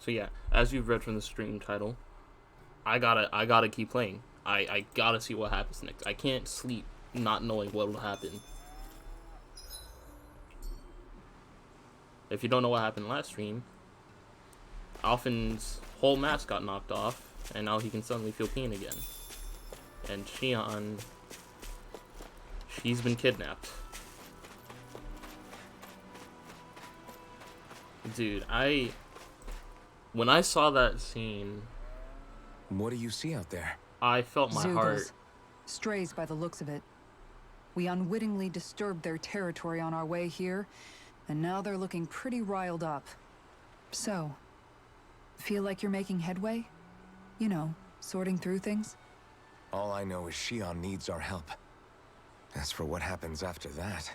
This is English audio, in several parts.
So yeah, as you've read from the stream title, I gotta keep playing. I gotta see what happens next. I can't sleep not knowing what will happen. If you don't know what happened last stream, Alphen's whole mask got knocked off, and now he can suddenly feel pain again. And Shion, she's been kidnapped. Dude, when I saw that scene, what do you see out there? I felt my heart. Strays by the looks of it. We unwittingly disturbed their territory on our way here, and now they're looking pretty riled up. So, feel like you're making headway? You know, sorting through things? All I know is Shion needs our help. As for what happens after that...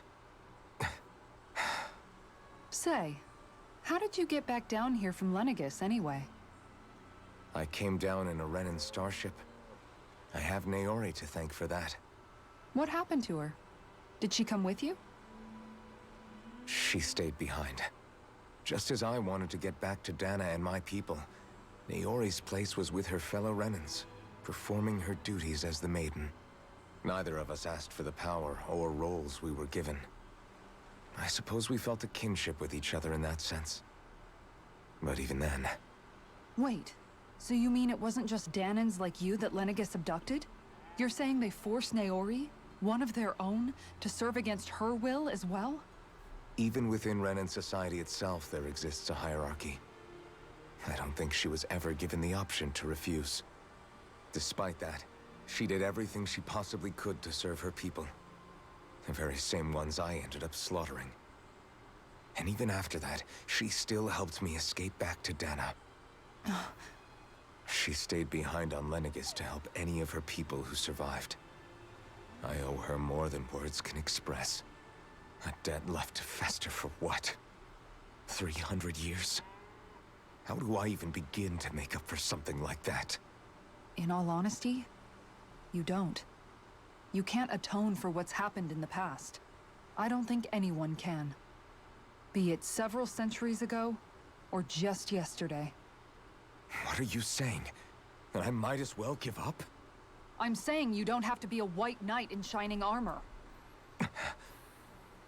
Say, how did you get back down here from Lenegis, anyway? I came down in a Renan starship. I have Naori to thank for that. What happened to her? Did she come with you? She stayed behind. Just as I wanted to get back to Dana and my people, Naori's place was with her fellow Renans, performing her duties as the Maiden. Neither of us asked for the power or roles we were given. I suppose we felt a kinship with each other in that sense. But even then... Wait, so you mean it wasn't just Danans like you that Lenegis abducted? You're saying they forced Naori, one of their own, to serve against her will as well? Even within Renan society itself, there exists a hierarchy. I don't think she was ever given the option to refuse. Despite that, she did everything she possibly could to serve her people. The very same ones I ended up slaughtering. And even after that, she still helped me escape back to Dana. She stayed behind on Lenegis to help any of her people who survived. I owe her more than words can express. A debt left to fester for what? 300 years? How do I even begin to make up for something like that? In all honesty, you don't. You can't atone for what's happened in the past. I don't think anyone can. Be it several centuries ago, or just yesterday. What are you saying? That I might as well give up? I'm saying you don't have to be a white knight in shining armor.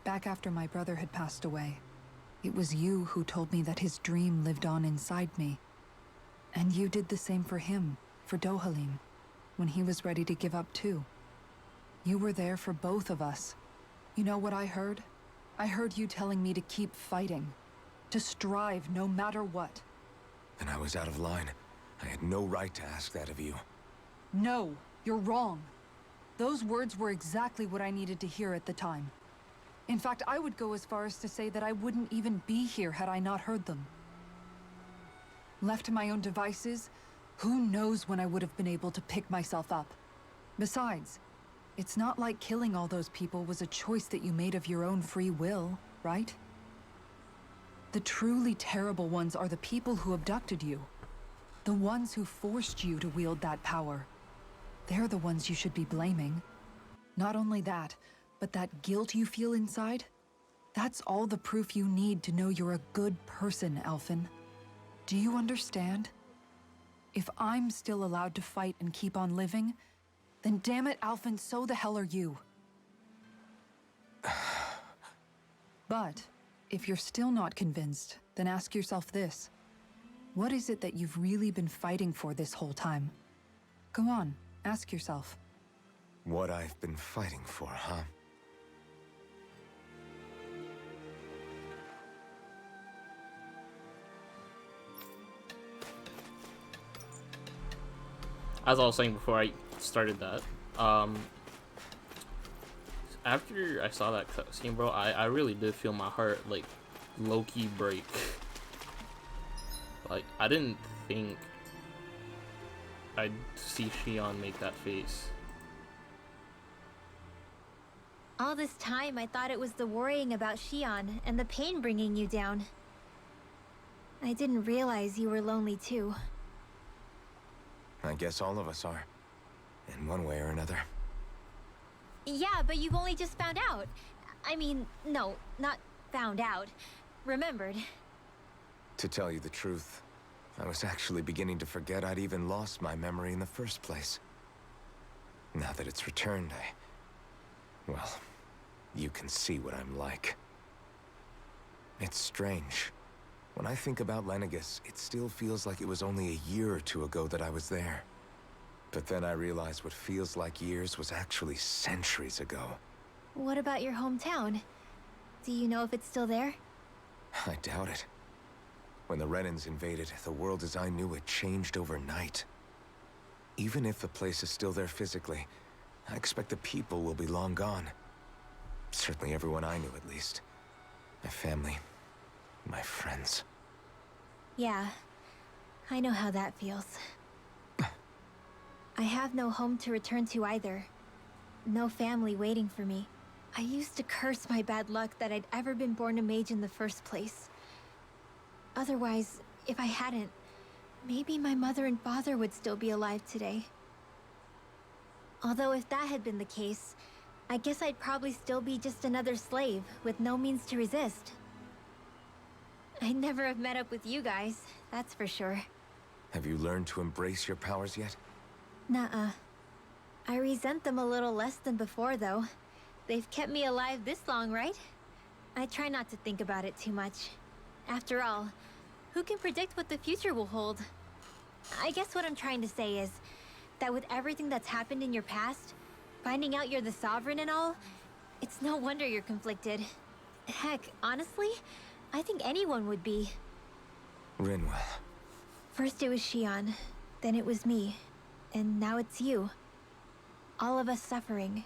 Back after my brother had passed away, it was you who told me that his dream lived on inside me. And you did the same for him, for Dohalim, when he was ready to give up too. You were there for both of us. You know what I heard? I heard you telling me to keep fighting. To strive no matter what. Then I was out of line. I had no right to ask that of you. No, you're wrong. Those words were exactly what I needed to hear at the time. In fact, I would go as far as to say that I wouldn't even be here had I not heard them. Left to my own devices, who knows when I would have been able to pick myself up. Besides, it's not like killing all those people was a choice that you made of your own free will, right? The truly terrible ones are the people who abducted you. The ones who forced you to wield that power. They're the ones you should be blaming. Not only that, but that guilt you feel inside, that's all the proof you need to know you're a good person, Alphen. Do you understand? If I'm still allowed to fight and keep on living, then damn it, Alphen, so the hell are you. But if you're still not convinced, then ask yourself this. What is it that you've really been fighting for this whole time? Go on, ask yourself. What I've been fighting for, huh? As I was saying before I started that, after I saw that cutscene, bro, I really did feel my heart, like, low-key break. Like, I didn't think I'd see Shion make that face. All this time, I thought it was the worrying about Shion and the pain bringing you down. I didn't realize you were lonely too. I guess all of us are. In one way or another. Yeah, but you've only just found out. I mean, no, not found out. Remembered. To tell you the truth, I was actually beginning to forget I'd even lost my memory in the first place. Now that it's returned, well, you can see what I'm like. It's strange. When I think about Lenegis, it still feels like it was only a year or two ago that I was there. But then I realized what feels like years was actually centuries ago. What about your hometown? Do you know if it's still there? I doubt it. When the Renans invaded, the world as I knew it changed overnight. Even if the place is still there physically, I expect the people will be long gone. Certainly everyone I knew, at least. My family, my friends. Yeah, I know how that feels. I have no home to return to either. No family waiting for me. I used to curse my bad luck that I'd ever been born a mage in the first place. Otherwise, if I hadn't, maybe my mother and father would still be alive today. Although if that had been the case, I guess I'd probably still be just another slave with no means to resist. I'd never have met up with you guys, that's for sure. Have you learned to embrace your powers yet? Nuh-uh. I resent them a little less than before, though. They've kept me alive this long, right? I try not to think about it too much. After all, who can predict what the future will hold? I guess what I'm trying to say is that with everything that's happened in your past, finding out you're the Sovereign and all, it's no wonder you're conflicted. Heck, honestly, I think anyone would be. Rinwell. First it was Shion, then it was me, and now it's you. All of us suffering,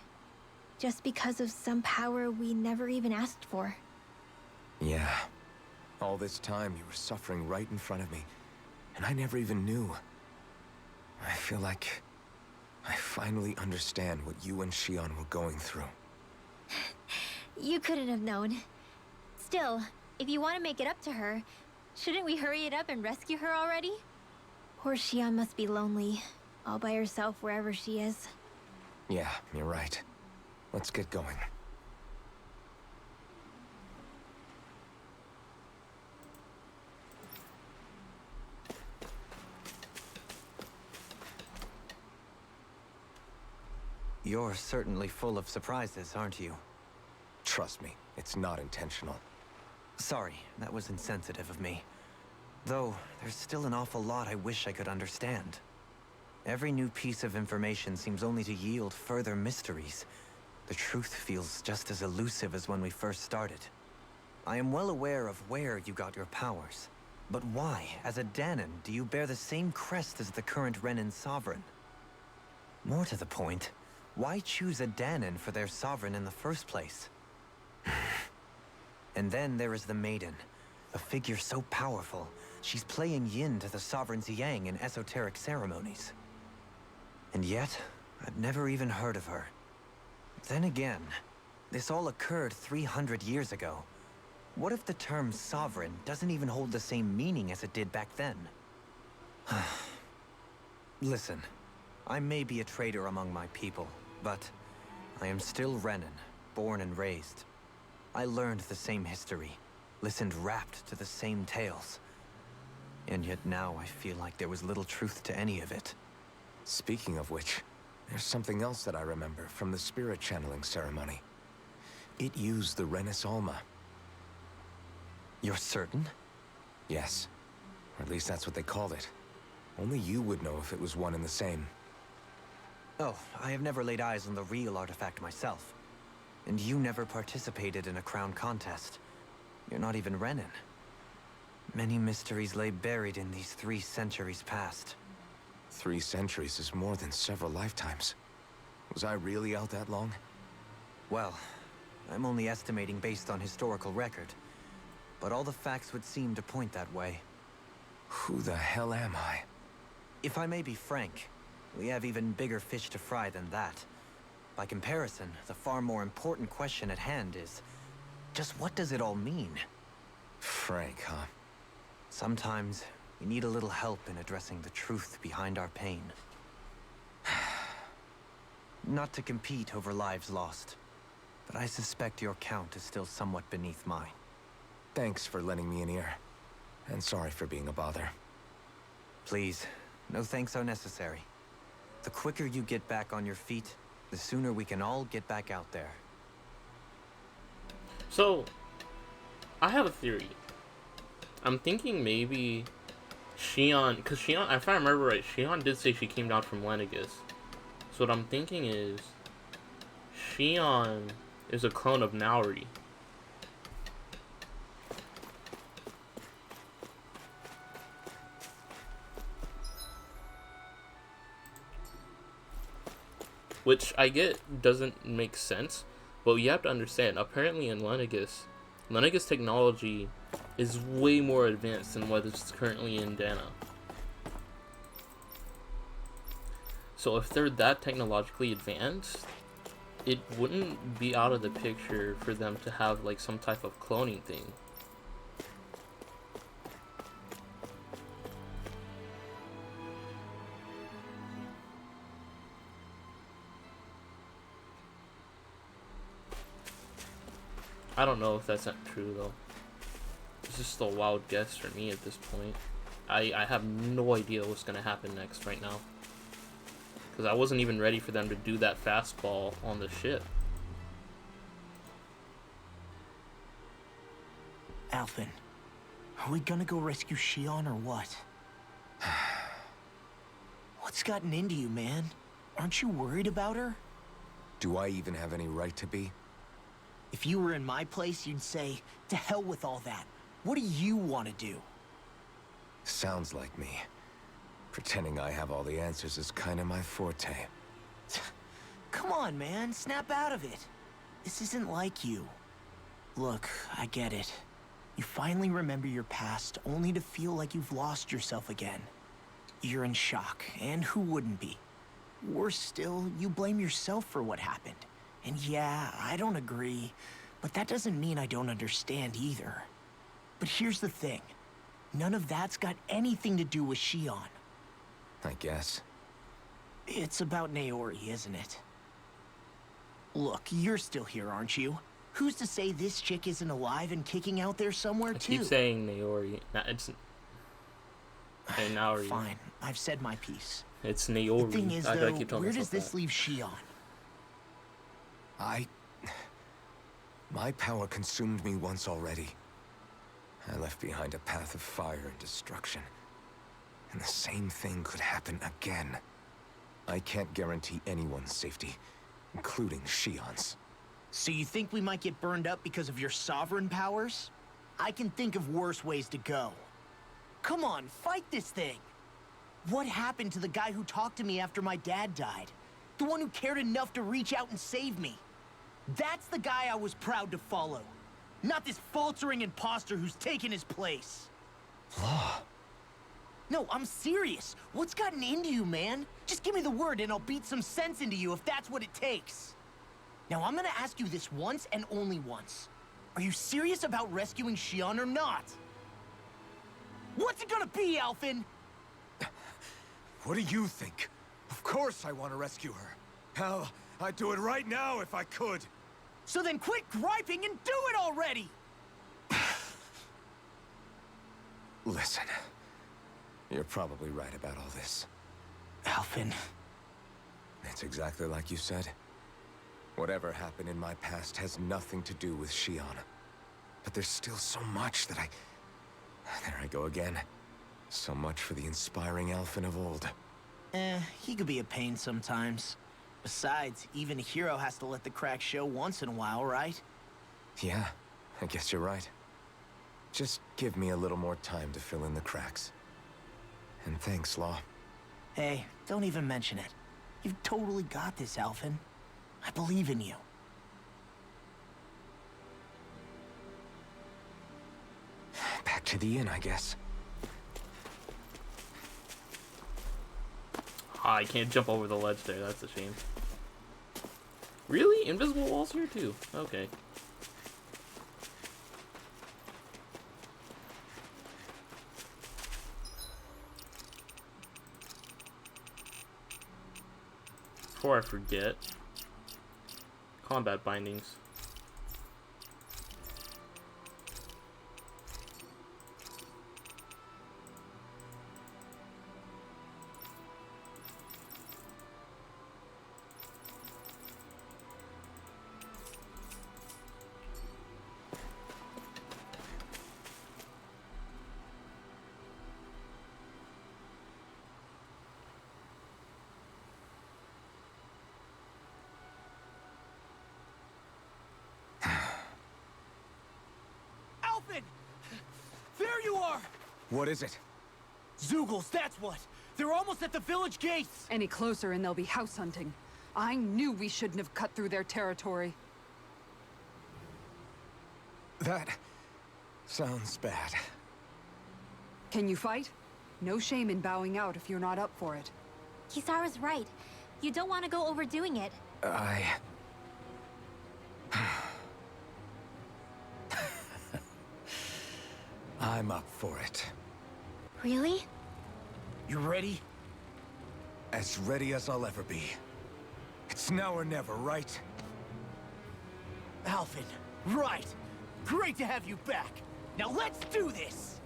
just because of some power we never even asked for. Yeah. All this time you were suffering right in front of me, and I never even knew. I feel like I finally understand what you and Shion were going through. You couldn't have known. Still, if you want to make it up to her, shouldn't we hurry it up and rescue her already? Poor Shion must be lonely, all by herself wherever she is. Yeah, you're right. Let's get going. You're certainly full of surprises, aren't you? Trust me, it's not intentional. Sorry, that was insensitive of me. Though, there's still an awful lot I wish I could understand. Every new piece of information seems only to yield further mysteries. The truth feels just as elusive as when we first started. I am well aware of where you got your powers. But why, as a Dahnan, do you bear the same crest as the current Renan Sovereign? More to the point, why choose a Dahnan for their Sovereign in the first place? And then there is the Maiden, a figure so powerful, she's playing yin to the Sovereign's yang in esoteric ceremonies. And yet, I've never even heard of her. Then again, this all occurred 300 years ago. What if the term Sovereign doesn't even hold the same meaning as it did back then? Listen, I may be a traitor among my people, but I am still Renan, born and raised. I learned the same history, listened rapt to the same tales. And yet now I feel like there was little truth to any of it. Speaking of which, there's something else that I remember from the spirit channeling ceremony. It used the Renis Alma. You're certain? Yes. Or at least that's what they called it. Only you would know if it was one and the same. Oh, I have never laid eyes on the real artifact myself. And you never participated in a crown contest. You're not even Renan. Many mysteries lay buried in these 3 centuries past. 3 centuries is more than several lifetimes. Was I really out that long? Well, I'm only estimating based on historical record. But all the facts would seem to point that way. Who the hell am I? If I may be frank, we have even bigger fish to fry than that. By comparison, the far more important question at hand is, just what does it all mean? Frank, huh? Sometimes, we need a little help in addressing the truth behind our pain. Not to compete over lives lost, but I suspect your count is still somewhat beneath mine. Thanks for lending me an ear. And sorry for being a bother. Please, no thanks are necessary. The quicker you get back on your feet, the sooner we can all get back out there. So, I have a theory. I'm thinking maybe Shion, because Shion, if I remember right, Shion did say she came down from Lenegus. So what I'm thinking is, Shion is a clone of Naori. Which I get doesn't make sense, but you have to understand, apparently in Lenegus technology is way more advanced than what is currently in Dana. So if they're that technologically advanced, it wouldn't be out of the picture for them to have like some type of cloning thing. I don't know if that's not true though. It's just a wild guess for me at this point. I have no idea what's gonna happen next right now. Because I wasn't even ready for them to do that fastball on the ship. Alphen, are we gonna go rescue Shion or what? What's gotten into you, man? Aren't you worried about her? Do I even have any right to be? If you were in my place, you'd say, to hell with all that. What do you want to do? Sounds like me. Pretending I have all the answers is kind of my forte. Come on, man. Snap out of it. This isn't like you. Look, I get it. You finally remember your past, only to feel like you've lost yourself again. You're in shock, and who wouldn't be? Worse still, you blame yourself for what happened. And yeah, I don't agree, but that doesn't mean I don't understand either. But here's the thing. None of that's got anything to do with Shion. I guess. It's about Naori, isn't it? Look, you're still here, aren't you? Who's to say this chick isn't alive and kicking out there somewhere, too? I keep saying Naori. It's Naori. Fine, I've said my piece. It's Naori. The thing is, though, where does this leave Shion? My power consumed me once already. I left behind a path of fire and destruction. And the same thing could happen again. I can't guarantee anyone's safety, including Shion's. So you think we might get burned up because of your sovereign powers? I can think of worse ways to go. Come on, fight this thing! What happened to the guy who talked to me after my dad died? The one who cared enough to reach out and save me? That's the guy I was proud to follow. Not this faltering imposter who's taken his place. Law. No, I'm serious. What's gotten into you, man? Just give me the word and I'll beat some sense into you if that's what it takes. Now, I'm gonna ask you this once and only once. Are you serious about rescuing Shion or not? What's it gonna be, Alphen? What do you think? Of course I want to rescue her. Hell, I'd do it right now if I could. So then quit griping and do it already! Listen, you're probably right about all this. Alphen. It's exactly like you said. Whatever happened in my past has nothing to do with Shion. But there's still so much that There I go again. So much for the inspiring Alphen of old. He could be a pain sometimes. Besides, even a hero has to let the cracks show once in a while, right? Yeah, I guess you're right. Just give me a little more time to fill in the cracks. And thanks, Law. Hey, don't even mention it. You've totally got this, Alphen. I believe in you. Back to the inn, I guess. Ah, I can't jump over the ledge there. That's a shame. Really? Invisible walls here too? Okay. Before I forget, combat bindings. you are! What is it? Zeugles, that's what! They're almost at the village gates! Any closer and they'll be house hunting. I knew we shouldn't have cut through their territory. That sounds bad. Can you fight? No shame in bowing out if you're not up for it. Kisara's right. You don't want to go overdoing it. I'm up for it. Really? You ready? As ready as I'll ever be. It's now or never, right? Alphen, right! Great to have you back! Now let's do this!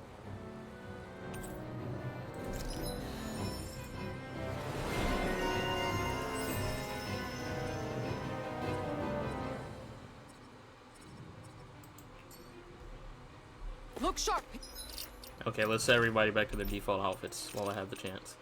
Look sharp! Okay, let's set everybody back to their default outfits while I have the chance.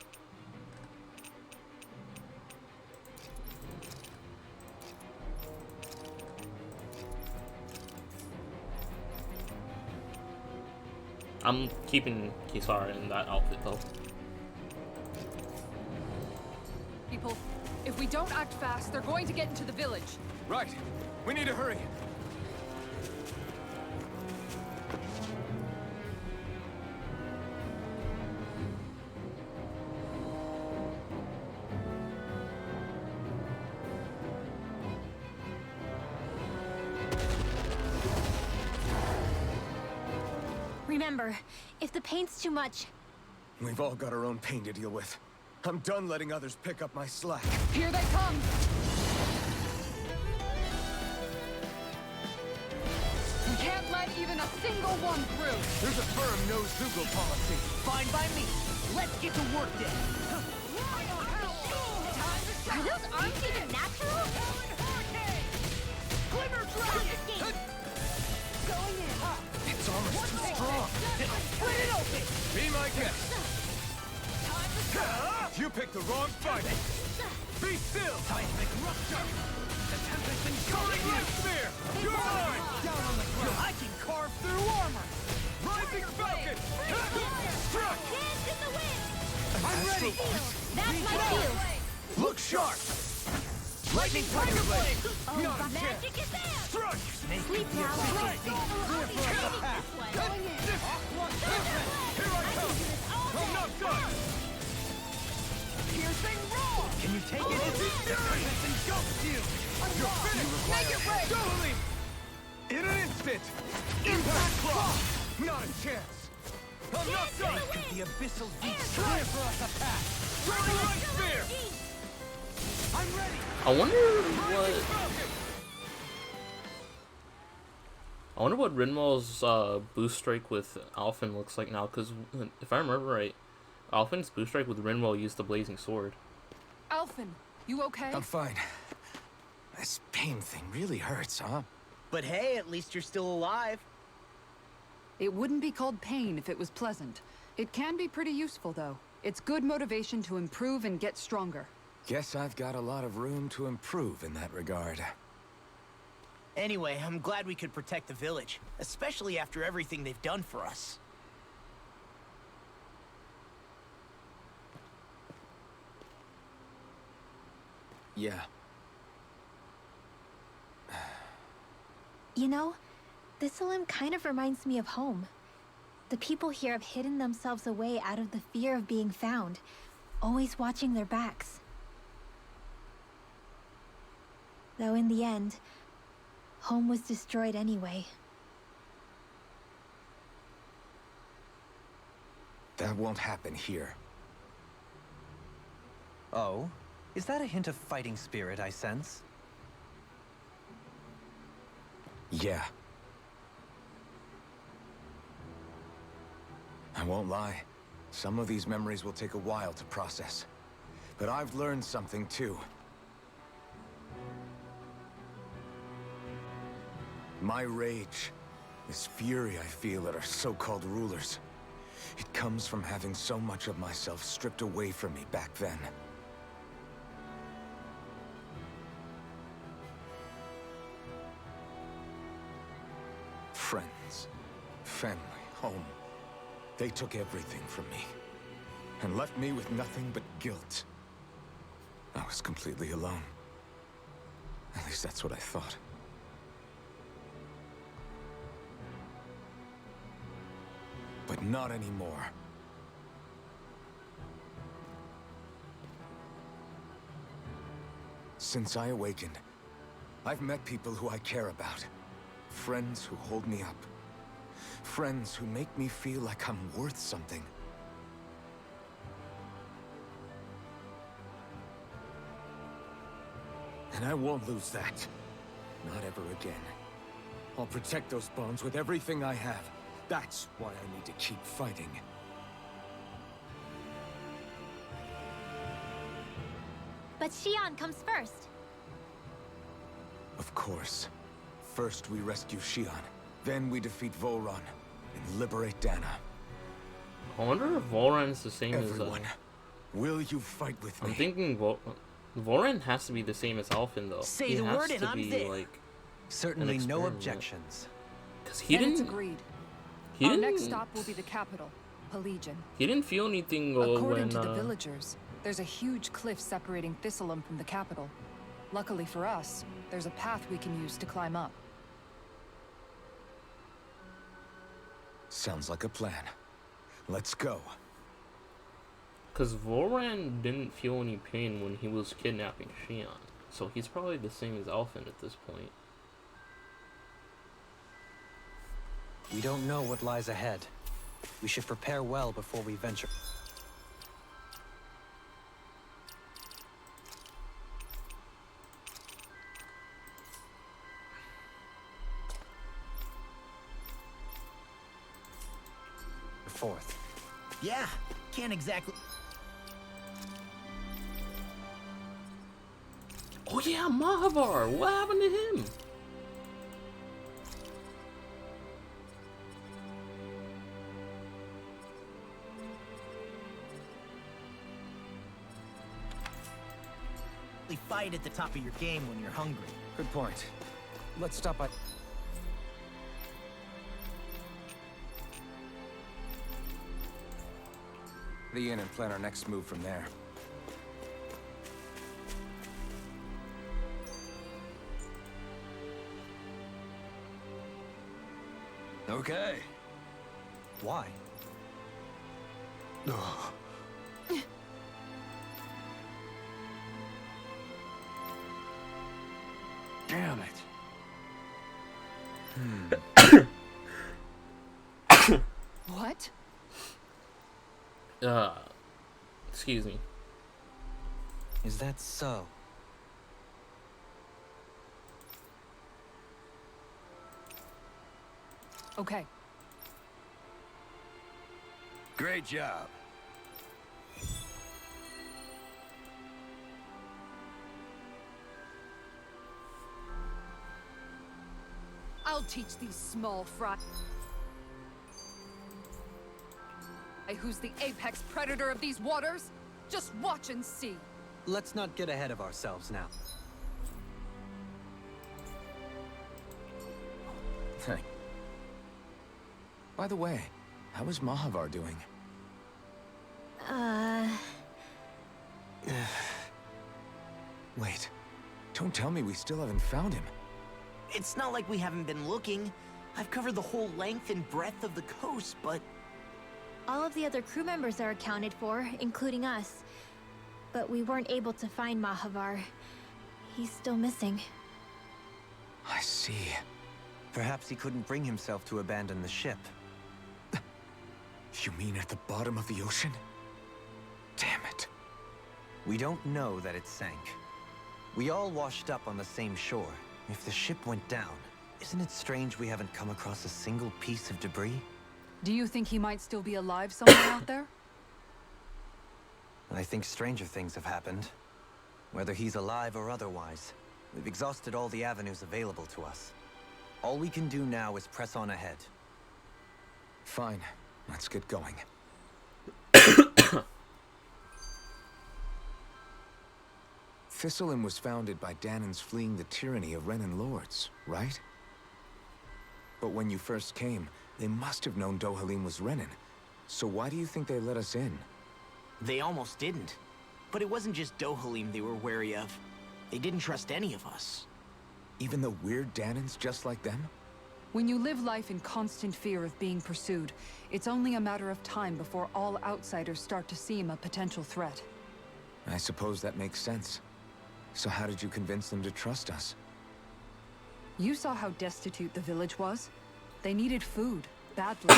I'm keeping Kisara in that outfit though. People, if we don't act fast, they're going to get into the village. Right. We need to hurry. Remember, if the pain's too much, We've all got our own pain to deal with. I'm done letting others pick up my slack. Here they come! We can't let even a single one through! There's a firm no-Zeugle policy. Fine by me. Let's get to work then. are those arms even natural? Glimmer Dragon! Going in. Its armor's too strong. Split it open! Be my guest. You picked the wrong fight. Be still. Seismic rupture! The tempest's been Calling Light Spear. You're mine. down on the ground. I can carve through armor! Rising Falcon. Struck. Dance in the wind. I'm ready! That's my cue. Look sharp. Lightning Tiger Blade! Oh, Not a the chance. magic is there. Struck. Sleep now. Right. I'll be taking this one. Here I come. I'm not done. Piercing roar! Can you take it? The tempest engulfs you! You're finished. Make it break! Totally. In an instant. Impact Claw. Not a chance. I'm not done. The abyssal beast clear for us to pass! Turning Light Spear. I'm ready! I wonder Rising what Falcon. Rinwell's boost strike with Alphen looks like now, because if I remember right, Alphen's boost strike with Rinwell used the blazing sword. Alphen, you okay? I'm fine. This pain thing really hurts, huh? But hey, at least you're still alive. It wouldn't be called pain if it was pleasant. It can be pretty useful, though. It's good motivation to improve and get stronger. Guess I've got a lot of room to improve in that regard. Anyway, I'm glad we could protect the village, especially after everything they've done for us. Yeah. You know, Thistleum kind of reminds me of home. The people here have hidden themselves away out of the fear of being found, always watching their backs. Though in the end, home was destroyed anyway. That won't happen here. Oh? Is that a hint of fighting spirit I sense? Yeah. I won't lie. Some of these memories will take a while to process. But I've learned something too. My rage, this fury I feel at our so-called rulers, it comes from having so much of myself stripped away from me back then. Friends, family, home. They took everything from me, and left me with nothing but guilt. I was completely alone. At least that's what I thought. But not anymore. Since I awakened, I've met people who I care about. Friends who hold me up. Friends who make me feel like I'm worth something. And I won't lose that. Not ever again. I'll protect those bonds with everything I have. That's why I need to keep fighting. But Xion comes first. Of course. First we rescue Xion. Then we defeat Volron and liberate Dana. I wonder if Volran's the same Everyone, as. will you fight with me? I'm thinking Volran has to be the same as Alphen though. Say he the has word to and I'm be there. like, Certainly no experiment. objections. because he Then it's didn't. agreed. He Our didn't. next stop will be the capital, Pelegion. He didn't feel anything According when. to the villagers, there's a huge cliff separating Thistleum from the capital. Luckily for us, there's a path we can use to climb up. Sounds like a plan. Let's go. Because Volran didn't feel any pain when he was kidnapping Xion, so he's probably the same as Alphen at this point. We don't know what lies ahead. We should prepare well before we venture. Forth. Yeah, can't exactly. Oh yeah, Mahavar! What happened to him? Fight at the top of your game when you're hungry. Good point. Let's stop by... the inn and plan our next move from there. Okay. Why? Damn it. What? Excuse me. Is that so? Okay. Great job. I'll teach these small fry. Who's the apex predator of these waters? Just watch and see. Let's not get ahead of ourselves now. Hey. By the way, how is Mahavar doing? Wait. Don't tell me we still haven't found him. It's not like we haven't been looking. I've covered the whole length and breadth of the coast, but All of the other crew members are accounted for, including us. But we weren't able to find Mahavar. He's still missing. I see. Perhaps he couldn't bring himself to abandon the ship. You mean at the bottom of the ocean? Damn it. We don't know that it sank. We all washed up on the same shore. If the ship went down, isn't it strange we haven't come across a single piece of debris? Do you think he might still be alive somewhere out there? I think stranger things have happened. Whether he's alive or otherwise, we've exhausted all the avenues available to us. All we can do now is press on ahead. Fine. Let's get going. Thistleum was founded by Danans fleeing the tyranny of Renan lords, right? But when you first came, they must have known Dohalim was Renan. So why do you think they let us in? They almost didn't. But it wasn't just Dohalim they were wary of. They didn't trust any of us. Even the weird Dahnans just like them? When you live life in constant fear of being pursued, it's only a matter of time before all outsiders start to seem a potential threat. I suppose that makes sense. So how did you convince them to trust us? You saw how destitute the village was. They needed food, badly.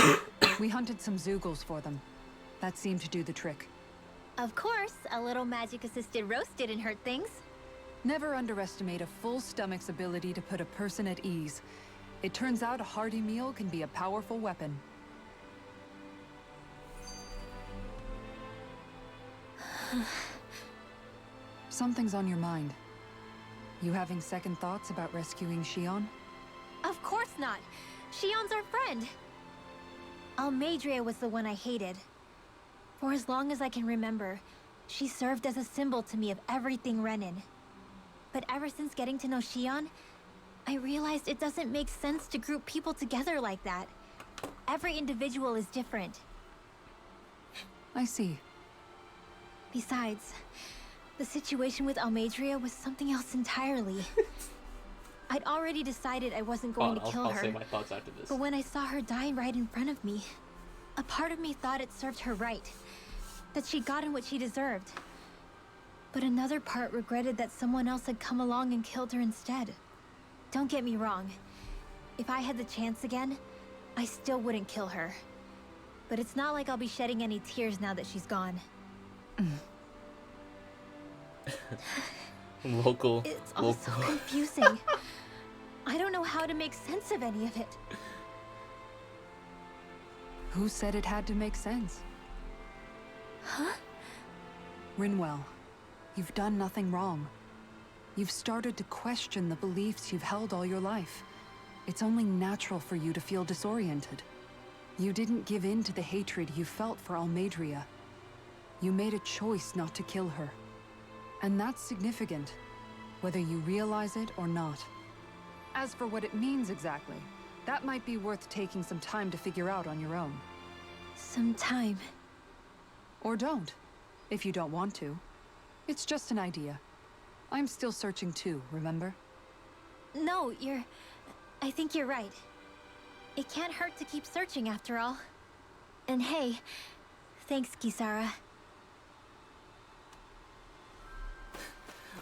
We hunted some Zeugles for them. That seemed to do the trick. Of course, a little magic-assisted roast didn't hurt things. Never underestimate a full stomach's ability to put a person at ease. It turns out a hearty meal can be a powerful weapon. Something's on your mind. You having second thoughts about rescuing Xion? Of course not. Shion's our friend. Almeidrea was the one I hated. For as long as I can remember, she served as a symbol to me of everything Renan. But ever since getting to know Xion, I realized it doesn't make sense to group people together like that. Every individual is different. I see. Besides, the situation with Almeidrea was something else entirely. I'd already decided I wasn't going to kill her. I'll say my thoughts after this. But when I saw her die right in front of me, a part of me thought it served her right. That she'd gotten what she deserved. But another part regretted that someone else had come along and killed her instead. Don't get me wrong. If I had the chance again, I still wouldn't kill her. But it's not like I'll be shedding any tears now that she's gone. Local. It's all so confusing. I don't know how to make sense of any of it. Who said it had to make sense? Huh? Rinwell, you've done nothing wrong. You've started to question the beliefs you've held all your life. It's only natural for you to feel disoriented. You didn't give in to the hatred you felt for Almeidrea. You made a choice not to kill her. And that's significant, whether you realize it or not. As for what it means exactly, that might be worth taking some time to figure out on your own. Some time. Or don't, if you don't want to. It's just an idea. I'm still searching too, remember? No, I think you're right. It can't hurt to keep searching after all. And hey, thanks, Kisara.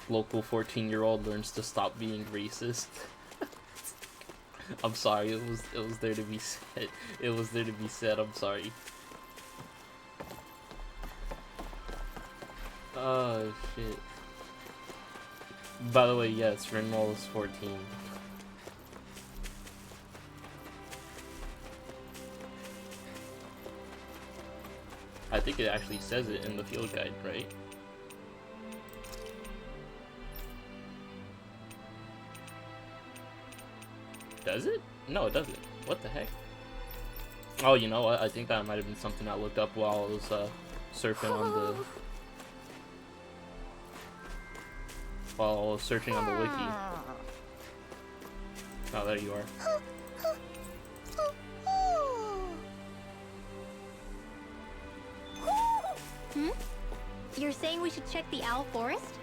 Local 14-year-old learns to stop being racist. I'm sorry, it was there to be said. It was there to be said, I'm sorry. Oh shit. By the way, yes, Rinwell is 14. I think it actually says it in the field guide, right? Does it? No, it doesn't. What the heck? Oh, you know what? I think that might have been something I looked up while I was surfing on the... While I was searching on the wiki. Oh, there you are. Hmm? You're saying we should check the Owl Forest?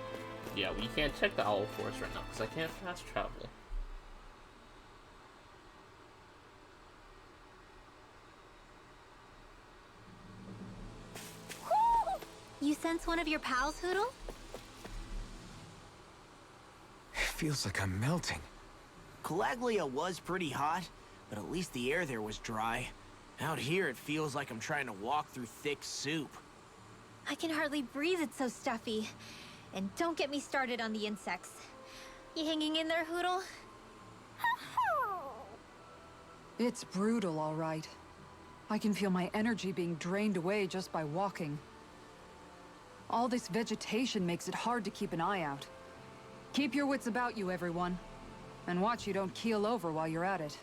Yeah, we can't check the Owl Forest right now because I can't fast travel. You sense one of your pals, Hootle? It feels like I'm melting. Calaglia was pretty hot, but at least the air there was dry. Out here, it feels like I'm trying to walk through thick soup. I can hardly breathe, it's so stuffy. And don't get me started on the insects. You hanging in there, Hootle? It's brutal, all right. I can feel my energy being drained away just by walking. All this vegetation makes it hard to keep an eye out. Keep your wits about you, everyone. And watch you don't keel over while you're at it.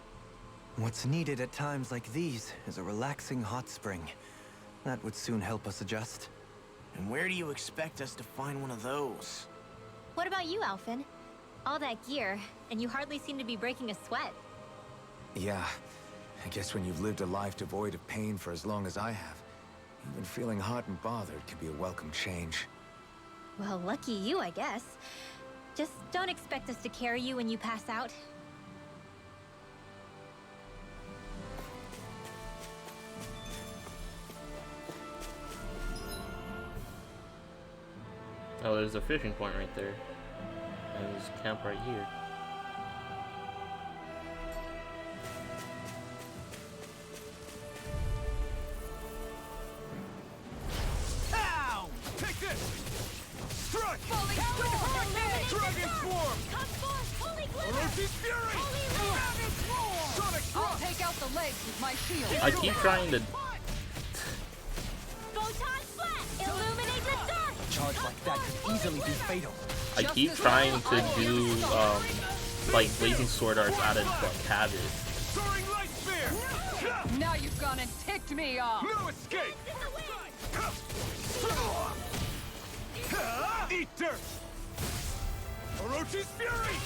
What's needed at times like these is a relaxing hot spring. That would soon help us adjust. And where do you expect us to find one of those? What about you, Alphen? All that gear, and you hardly seem to be breaking a sweat. Yeah, I guess when you've lived a life devoid of pain for as long as I have, Even feeling hot and bothered could be a welcome change. Well, lucky you, I guess. Just don't expect us to carry you when you pass out. Oh, there's a fishing point right there. And there's a camp right here. Ow! Take this! Strike! Falling storm! Dragon Swarm! Come forth, holy glitter! Orochi's Fury! Holy Dragon Swarm! Sonic I'll Thrust! take out the legs with my shield. I keep trying to... Photon Blast! Illuminate the dark! Charge like that could easily be fatal. I keep trying to do, like, blazing sword arts out of, like, habit. Soaring Light Spear! Now you've gone and ticked me off. No escape! Eat dirt! Orochi's Fury!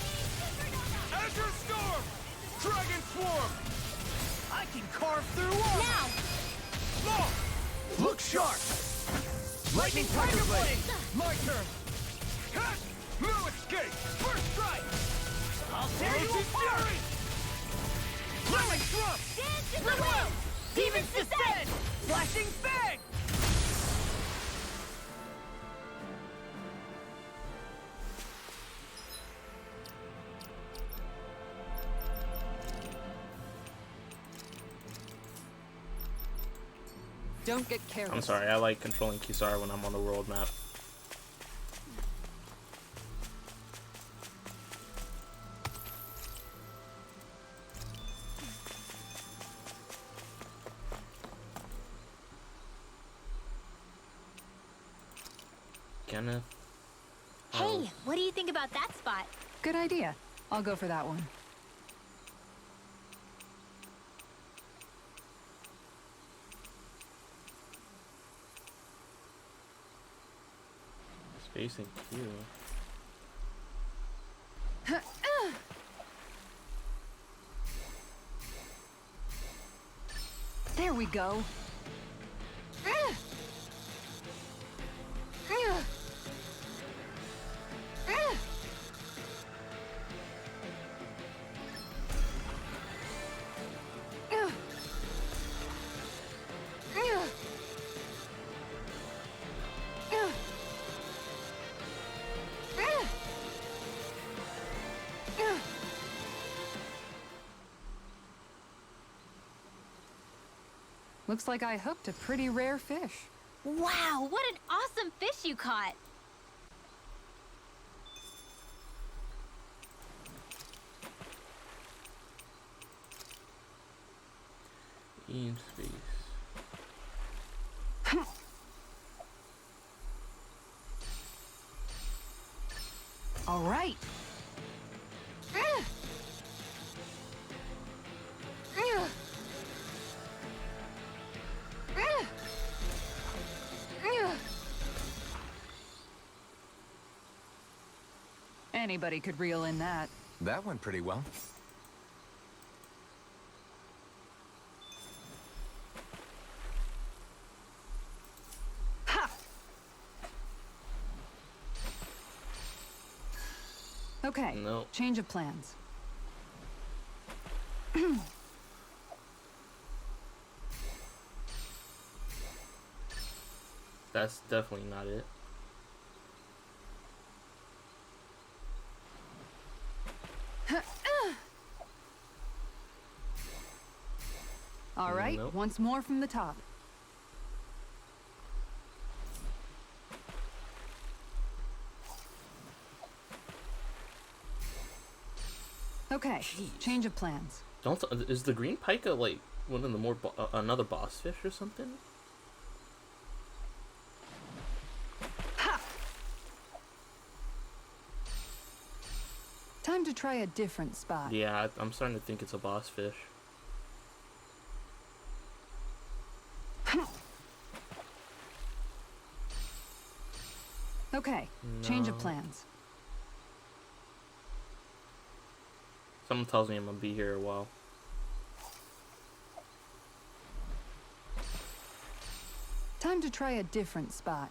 Azure Storm! Dragon Swarm! I can carve through walls! Now! Law! Look sharp! Lightning Tiger Blade! My turn! Cut! No escape! First strike! I'll tear you apart! Lemon Thrust! Dance in the wind! Demon's Descent! Flashing Fang! Don't get careless. I'm sorry, I like controlling Kisara when I'm on the world map. Kenneth. Hey, what do you think about that spot? Good idea. I'll go for that one. Spacing Q. There we go. Looks like I hooked a pretty rare fish. Wow, what an awesome fish you caught! In space. All right. Anybody could reel in that. That went pretty well. Ha! Okay, No. change of plans. That's definitely not it. All right, Nope. once more from the top. Okay, change of plans. Don't is the green pika like one of the more another boss fish or something? Ha! Time to try a different spot. Yeah, I'm starting to think it's a boss fish. Okay, change of No. plans. Someone tells me I'm gonna be here a while. Time to try a different spot.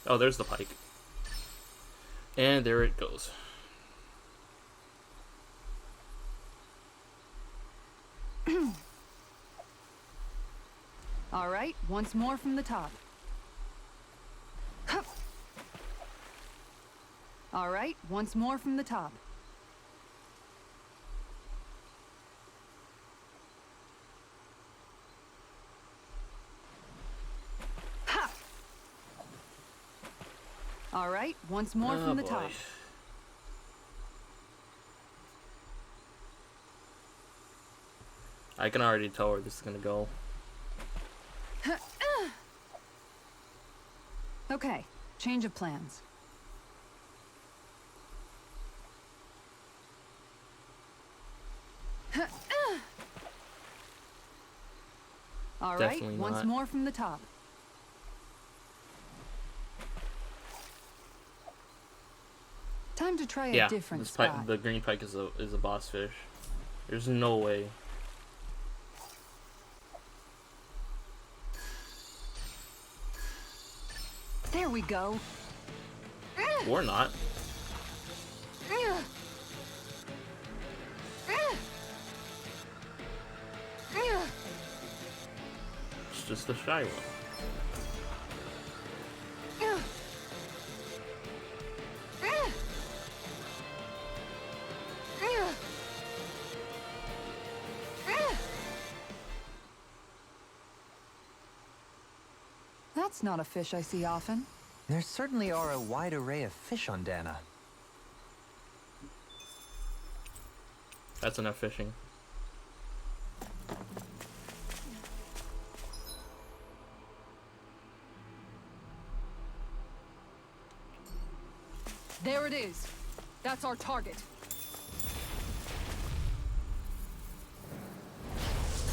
Oh, there's the pike. And there it goes. All right, once more from the top. Hup. All right, once more from the top. Ha! All right, once more from the top. I can already tell where this is gonna go. Okay, change of plans. All right, Definitely once not. more from the top. Time to try a different this spot. pike, the green pike is a boss fish. There's no way. There we go. Or not. It's just a shy one. That's not a fish I see often. There certainly are a wide array of fish on Dana. That's enough fishing. There it is. That's our target.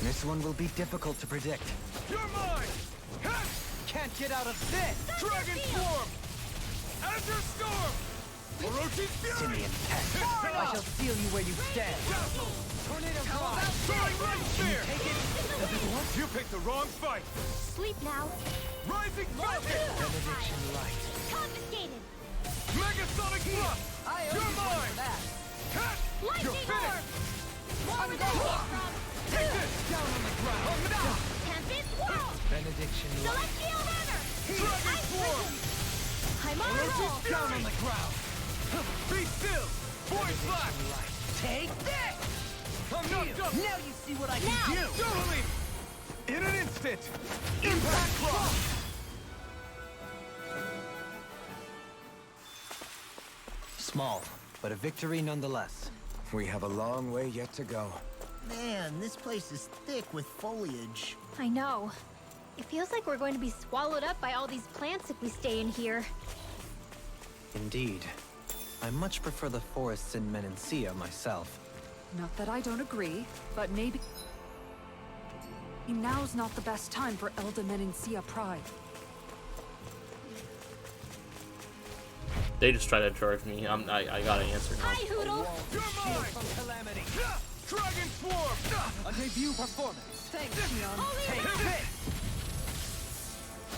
This one will be difficult to predict. You're mine! Heh! Can't get out of this! Dragon Swarm! Azure Storm! Orochi's Fury! Simian test. I shall seal you where you stand. Tornado Drive. Soaring Light Spear! Take it. You picked the wrong fight! Sleep now. Rising Falcon! Benediction Light. Confiscated. Megasonic Thrust! You're mine! Heh! You're Lightning finished! More where that came from. Take this! Down on the ground. Tempest Whirl. Benediction Light. Celestial Runner. Dragon Ice Swarm! Prison. I'm on a roll. Down on the ground. Be still! Void Blast! Take this! I'm not done! Now you see what I can Now. do. Totally! In an instant! Impact Cross! Small, but a victory nonetheless. We have a long way yet to go. Man, this place is thick with foliage. I know. It feels like we're going to be swallowed up by all these plants if we stay in here. Indeed. I much prefer the forests in Menancia myself. Not that I don't agree, but maybe now's not the best time for Elda Menancia Pride. They just try to charge me. I gotta answer now. Hi, Hoodle. You're mine! Calamity. Dragon Swarm! A debut performance. Thanks, Leon. Take Hit this!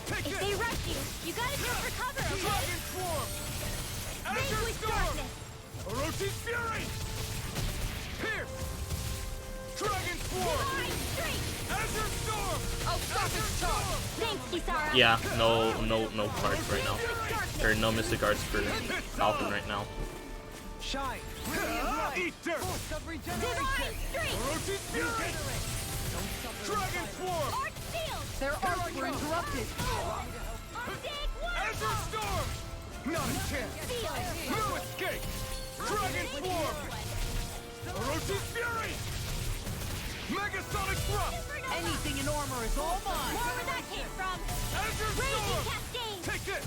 Take If this! they rush you gotta jump for cover, okay? Dragon Swarm! Azure Vanquish Storm! darkness. Orochi's Fury! Pierce! Dragon Swarm! Divine strength. Azure Storm! I'll stop Azure his Storm! charge. Thanks, Kisara. Yeah, no cards right now. Or no Mystic Arts for Falcon right now. Shine! Eat dirt! Force of regeneration! Divine strength. Orochi's Fury! Dragon Swarm! Arch shield. Their arcs were interrupted. Arctic Azure whirl. Storm! Not a chance! Field. No escape! Dragon Swarm! Orochi's Fury! Megasonic Thrust! Anything in armor is all mine! More where that came from. Azure Raging Storm! cascade. Take this!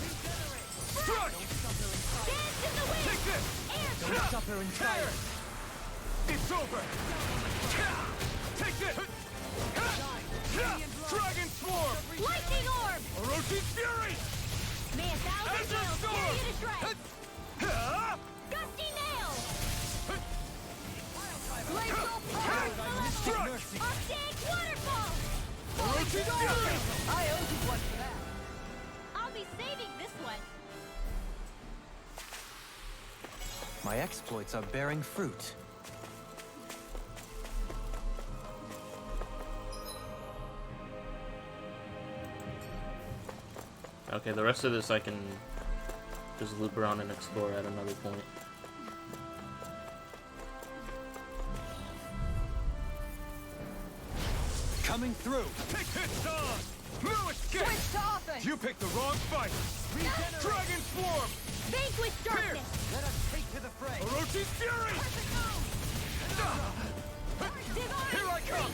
Crush! Dance in the wind. Take this! Air Don't suffer in silence. It's over! Take this! Dragon Swarm! Lightning Orb! Orochi's Fury! May a thousand Azure nails Storm! tear you to shreds! Ha! Gusty Nail! Struck! Archaic Waterfall! Orochi's Fury! I owe you one for that. I'll be saving this one. My exploits are bearing fruit. Okay, the rest of this I can just loop around and explore at another point. Coming through! Take hits on! No escape! Switch to offense! You picked the wrong fight! Dragon Swarm! Vanquish darkness! Let us take to the fray! Orochi's Fury! Here I come!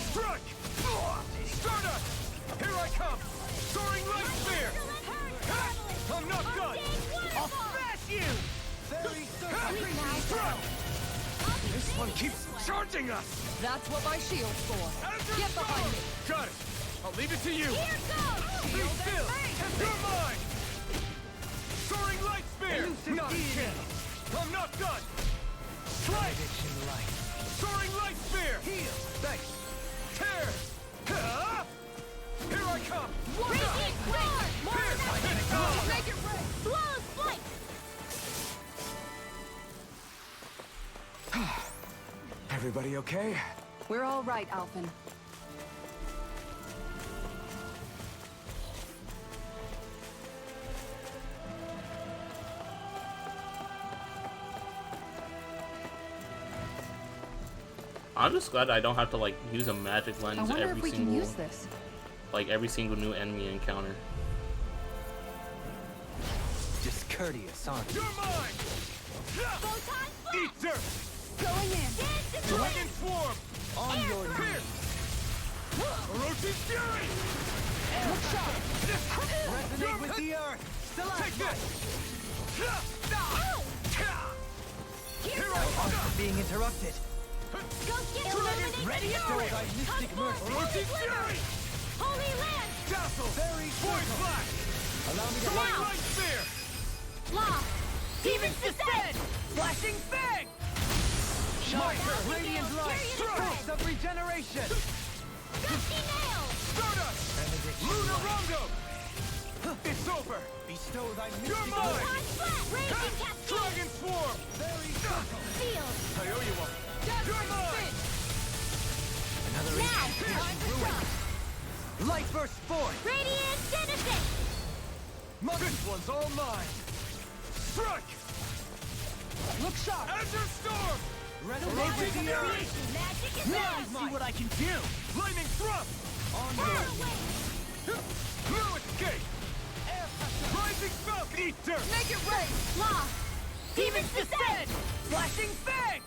Struck! Stardust! Here I come! Soaring Light Spear! I'm not done! I'll smash you! Struck! This one keeps charging us! That's what my shield's for. Azure Get behind me! Storm! Got it! I'll leave it to you! Here goes! Be still! You're mine! Soaring Light Spear! Not a chance! I'm not done! Strike! Soaring Light Spear! Heal! Thanks! Tear! Ha! Here I come! Radiant Roar! More Pierce! than Hit it on! Make it rain! Flawless Flight! Everybody okay? We're all right, Alphen. I'm just glad I don't have to like use a magic I lens wonder every if we single can use this. like every single new enemy encounter. Discourteous, aren't you? You're mine! Photon Blast! Eat dirt! Going in! Dance in the Dragon wind! Swarm! On your knees! Pierce! Orochi's Fury! Look sharp! Resonate with the earth! Take this! Here I goes! come! Being interrupted! Go get illuminate ready the to sword! thy mystic Come forth, mercy. Orochi's Holy Fury! Glimmer! Holy Land! Dazzle! Void Flash! Allow me to Soaring Now! Light Spear! Law! Demons Descend! Flashing Fang! Schmeiser! Thousand Radiant nails light! tear you to Strokes shreds! of regeneration! Gusty Nail! Stardust! Luna Rondo! It's over! Bestow thy You're mystic mine! Photon Blast! Raging Cascade! Dragon Swarm! Sealed! I owe you one. You're mine! Another Now! incantation ruined! Light burst forth! Radiant Genesis! This one's all mine! Strike! Look sharp! Azure Storm! Resonate with the earth! Creation magic is Now ours! see what I can do! Lightning Thrust! On Far your away! No escape! Rising Falcon! Eat dirt! Make it rain! Law! Demons Descend! Flashing Fang!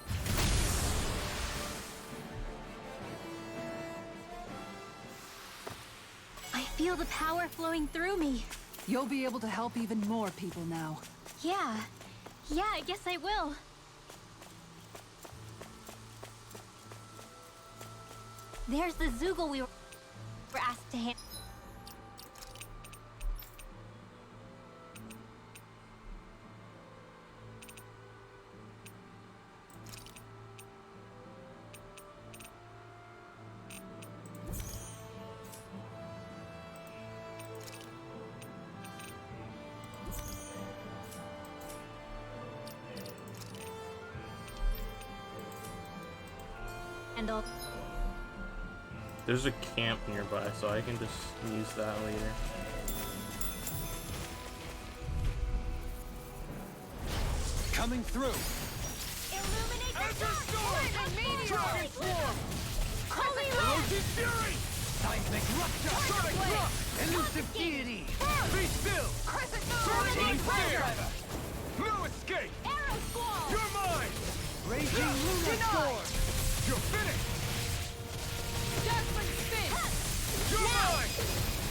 I feel the power flowing through me. You'll be able to help even more people now. Yeah, I guess I will. There's the Zoogle we were asked to handle. There's a camp nearby, so I can just use that later. Coming through! Illuminate the Azure dark! Storm! Dragon Swarm! Holy Land! Orochi's Fury! Seismic rupture! Sonic Drop! Elusive deity! Be still! Crescent Soaring Moon! Spear! No escape! Arrow Squall! You're mine! Raging lunar Denied! storm! You're finished! Dazzling spin! You're mine!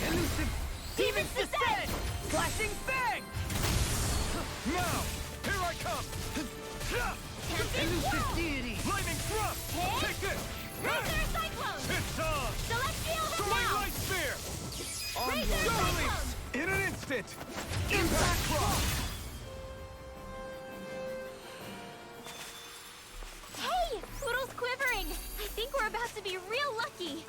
Elusive Demons Descend! Flashing Fang! Now! Here I come! elusive deity! Lightning Thrust! Hit! Take this! Razor Cyclone! It's Instant! Impact Cross! Hey! Poodle's quivering! I think we're about to be real lucky!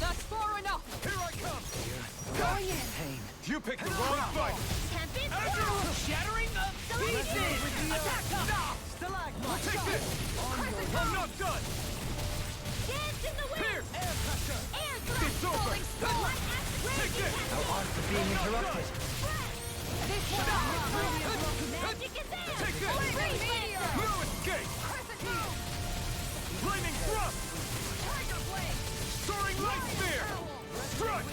That's far enough! Here I come! Going in! Pain. You picked the wrong fight! Tempest! Shattering of Pieces! Attack! We'll take this! I'm not done! Dance in the wind! Pierce! Air pressure! Air thrust! It's over! Falling storm! Light acid Take this! Our arts are being interrupted. This one Magic is there! Take this! Freeze Lancer! No escape! Lightning thrust! Tiger Blade! Soaring light spear! Strike!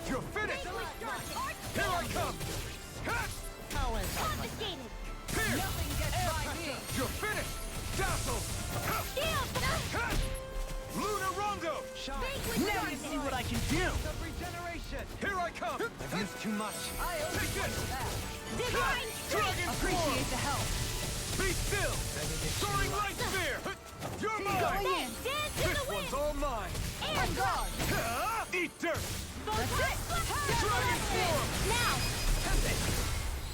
You're finished! Here I come! Hit! Confiscated! Pierce! Nothing gets by me! You're finished! Dazzle! Shield! Hit! Luna Rondo! Vanquish Now you see what I can do! Here I come! I've used too much. Take this! Divine Dragon Appreciate Form! the help! Be still! Soaring light spear! You're mine! Going in! Dance in This the wind! one's all mine! Air guard! Eat dirt! That's it! Dragon Form! Now!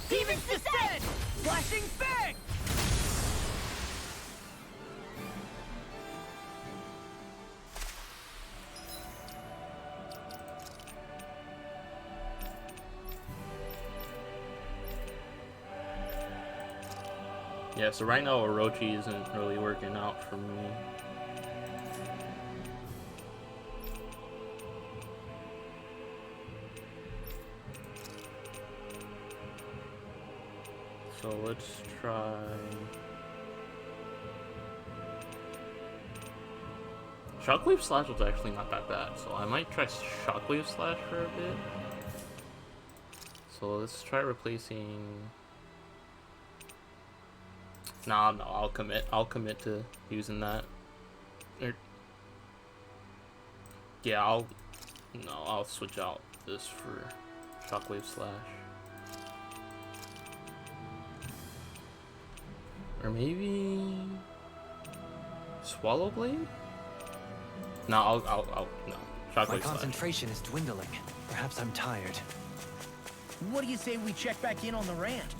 Demons descend! Flashing Fang! Yeah, so right now Orochi isn't really working out for me. So let's try... Shockwave Slash was actually not that bad, so I might try Shockwave Slash for a bit. So let's try replacing... No, I'll commit. I'll commit to using that. Yeah, I'll switch out this for Shockwave Slash. Or maybe Swallow Blade? No, I'll no. My Shockwave Slash. concentration is dwindling. Perhaps I'm tired. What do you say we check back in on the ranch?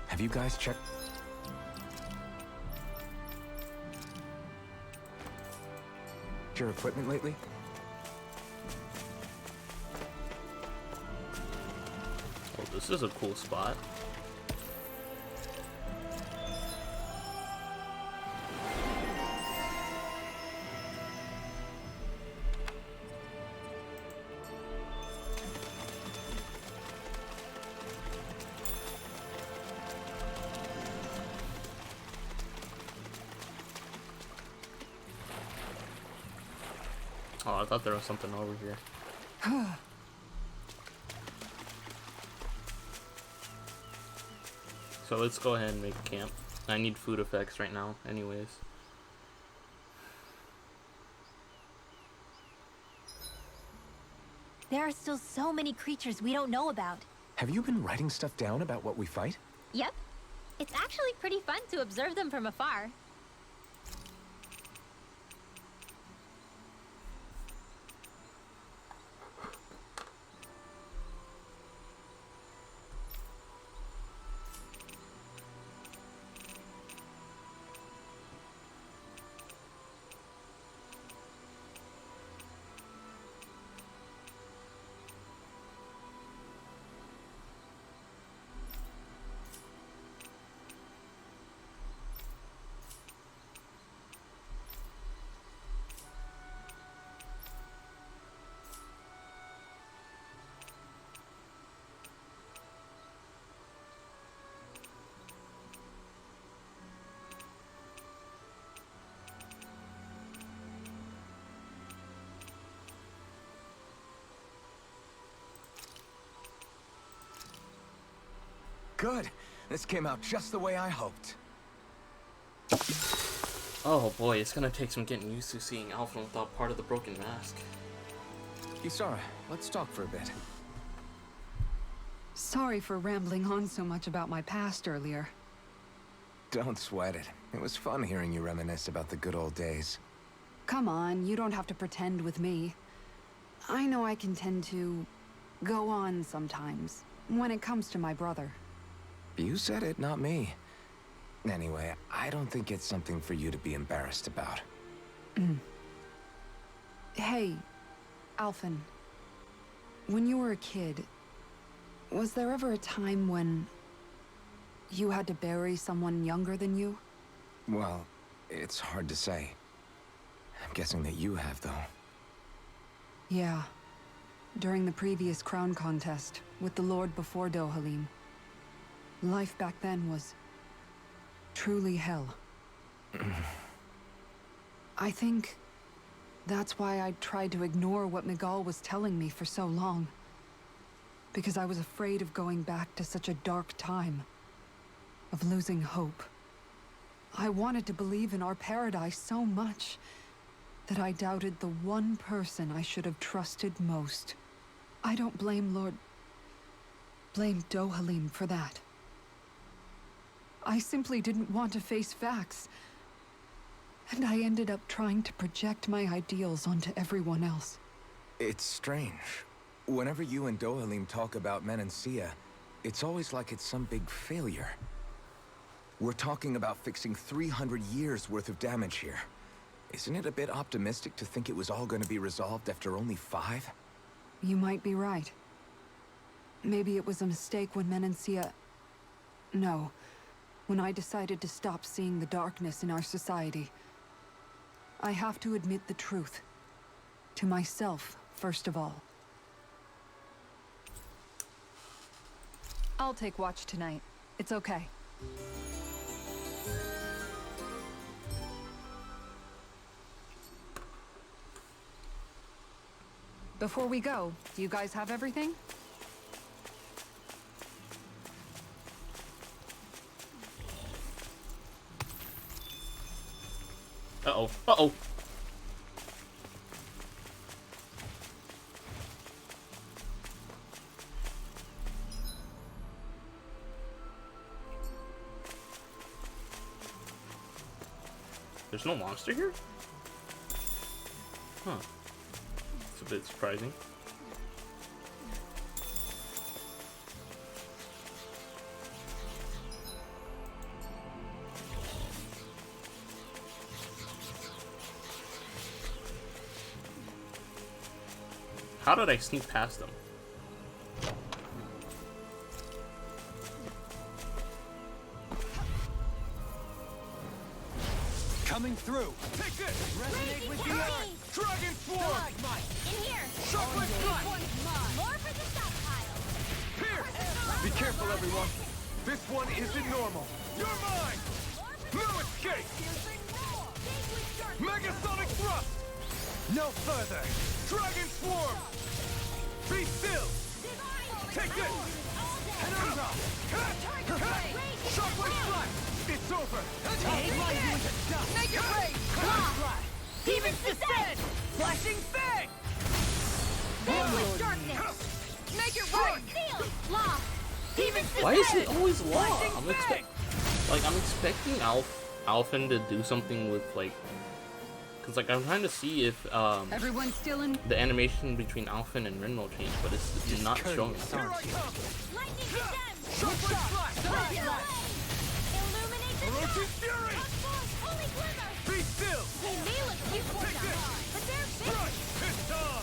Have you guys checked your equipment lately? Oh, this is a cool spot. Oh, I thought there was something over here. So let's go ahead and make camp. I need food effects right now, anyways. There are still so many creatures we don't know about. Have you been writing stuff down about what we fight? Yep. It's actually pretty fun to observe them from afar. Good. This came out just the way I hoped. Oh boy, it's gonna take some getting used to seeing Alphen without part of the broken mask. Isara, let's talk for a bit. Sorry for rambling on so much about my past earlier. Don't sweat it. It was fun hearing you reminisce about the good old days. Come on, you don't have to pretend with me. I know I can tend to go on sometimes when it comes to my brother. You said it, not me. Anyway, I don't think it's something for you to be embarrassed about. Hey, Alphen. When you were a kid, was there ever a time when you had to bury someone younger than you? Well, it's hard to say. I'm guessing that you have, though. Yeah. During the previous crown contest, with the Lord before Dohalim. Life back then was truly hell. I think that's why I tried to ignore what Miguel was telling me for so long. Because I was afraid of going back to such a dark time. Of losing hope. I wanted to believe in our paradise so much that I doubted the one person I should have trusted most. I don't blame blame Dohalim for that. I simply didn't want to face facts. And I ended up trying to project my ideals onto everyone else. It's strange. Whenever you and Dohalim talk about Menancia, it's always like it's some big failure. We're talking about fixing 300 years worth of damage here. Isn't it a bit optimistic to think it was all going to be resolved after only 5? You might be right. Maybe it was a mistake when Menancia... No. When I decided to stop seeing the darkness in our society. I have to admit the truth. To myself, first of all. I'll take watch tonight. It's okay. Before we go, do you guys have everything? Uh-oh. Uh-oh. There's no monster here? Huh. It's a bit surprising. How did I sneak past them? Coming through. Take this. Resonate with the earth. Dragon form. In here! Shockwave strike. More for the stockpile! Pierce. Be careful, everyone. This one isn't normal. You're mine. No escape. Megasonic thrust. No further. Dragon swarm. Be still. Take this. Penumbra. Shockwave strike. It's over. Take this. Make it rain! Demons descend! Flashing fang! Vanquish darkness! Make it rain! Seal! Law! Demons descend! Why is it always law? Flashing I'm fang! expecting. Like, I'm expecting Alphen to do something with, like... Because, like, I'm trying to see if, Everyone still in? the animation between Alphen and Ren will change, but it's not showing. Courteous, aren't you? Lightning condemned! Shuffling flash! Illuminate the Orochi's fury! Holy glimmer! Be still! They may look cute, Take this! but they're big! Crush! Piston!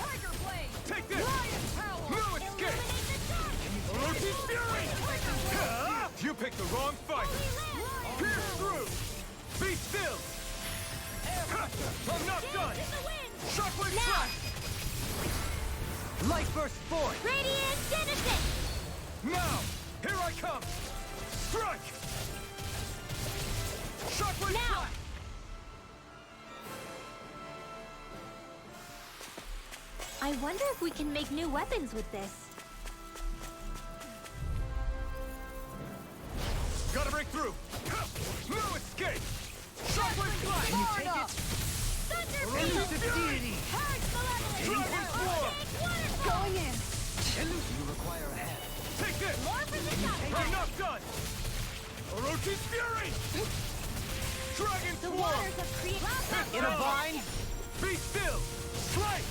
Tiger Blade! Take this! Lion Power! No escape! Illuminate the dark! Orochi's fury! You picked the wrong fight! Pierce through! Be still! I'm not done! Shockwave flash! Light burst forth! Radiant Genesis! Now! Here I come! Strike! Shockwave Now! flash! I wonder if we can make new weapons with this. Gotta break through! No escape! Shockwave flash! Can you take it? Orochi's deity! Dragon Swarm! Going in! You require a hand. Take this! I'm not done! Orochi's fury! Dragon The Swarm! waters have created... In a vine! Be still! Strike!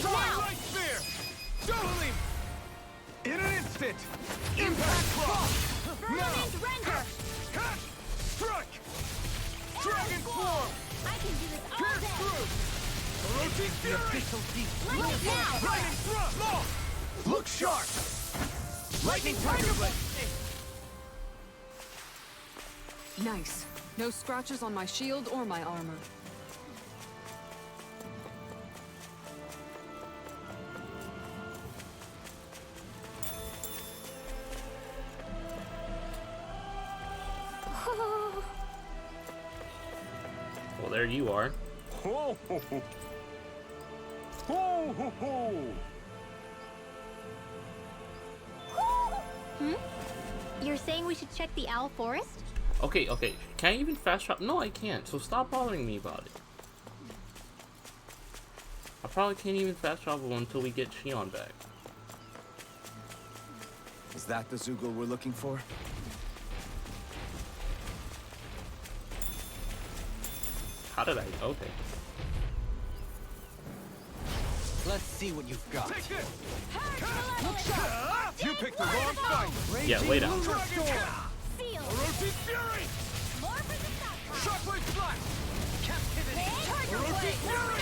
now! Light Spear! Doubling! In an instant! Impact Cross! Now! Firmament Render! Cut! Strike! Dragon Swarm! I can do this all Pierce day! through! Orochi's fury! Lightning now! Lightning thrust! Lock! Look sharp! Lightning Tiger Blade! Nice. No scratches on my shield or my armor. Well, there you are. Ho ho ho! Ho ho ho! You're saying we should check the Owl Forest? Okay, okay. Can I even fast travel? No, I can't. So stop bothering me about it. I probably can't even fast travel until we get Shion back. Is that the Zeugle we're looking for? How did I? Okay. Let's see what you've got. Take this! You picked the wrong fight! Yeah, wait out. Dragon Seal! Orochi's fury! More for the stockpile! Shockwave flash! Captivity! Orochi's fury!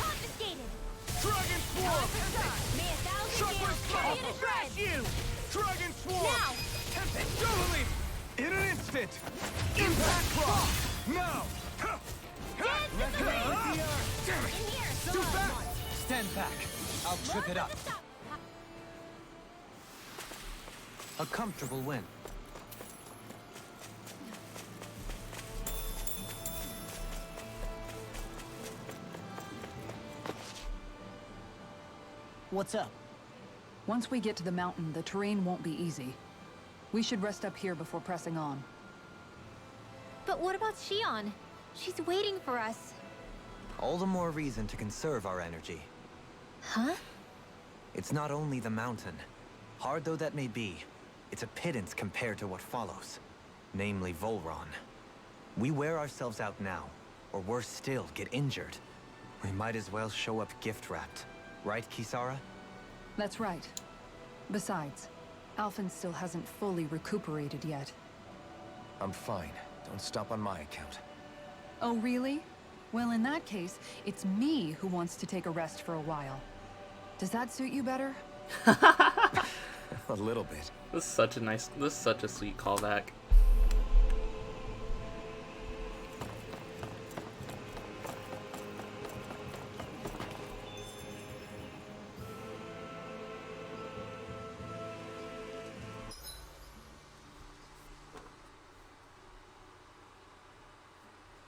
Confiscated! Dragon Swarm! May 1,000 Shockwave gales carry flash! to shreds! You! Dragon Swarm! Now! Doubling! In an instant! Impact Cross! Now! Damn it! Damn In it! here! Too fast! Stand back. I'll trip it up. A comfortable win. What's up? Once we get to the mountain, the terrain won't be easy. We should rest up here before pressing on. But what about Shion? She's waiting for us. All the more reason to conserve our energy. Huh? It's not only the mountain. Hard though that may be, it's a pittance compared to what follows. Namely Volron. We wear ourselves out now, or worse still, get injured. We might as well show up gift-wrapped. Right, Kisara? That's right. Besides, Alphen still hasn't fully recuperated yet. I'm fine. Don't stop on my account. Oh, really? Well, in that case, it's me who wants to take a rest for a while. Does that suit you better? A little bit. This is such a sweet callback.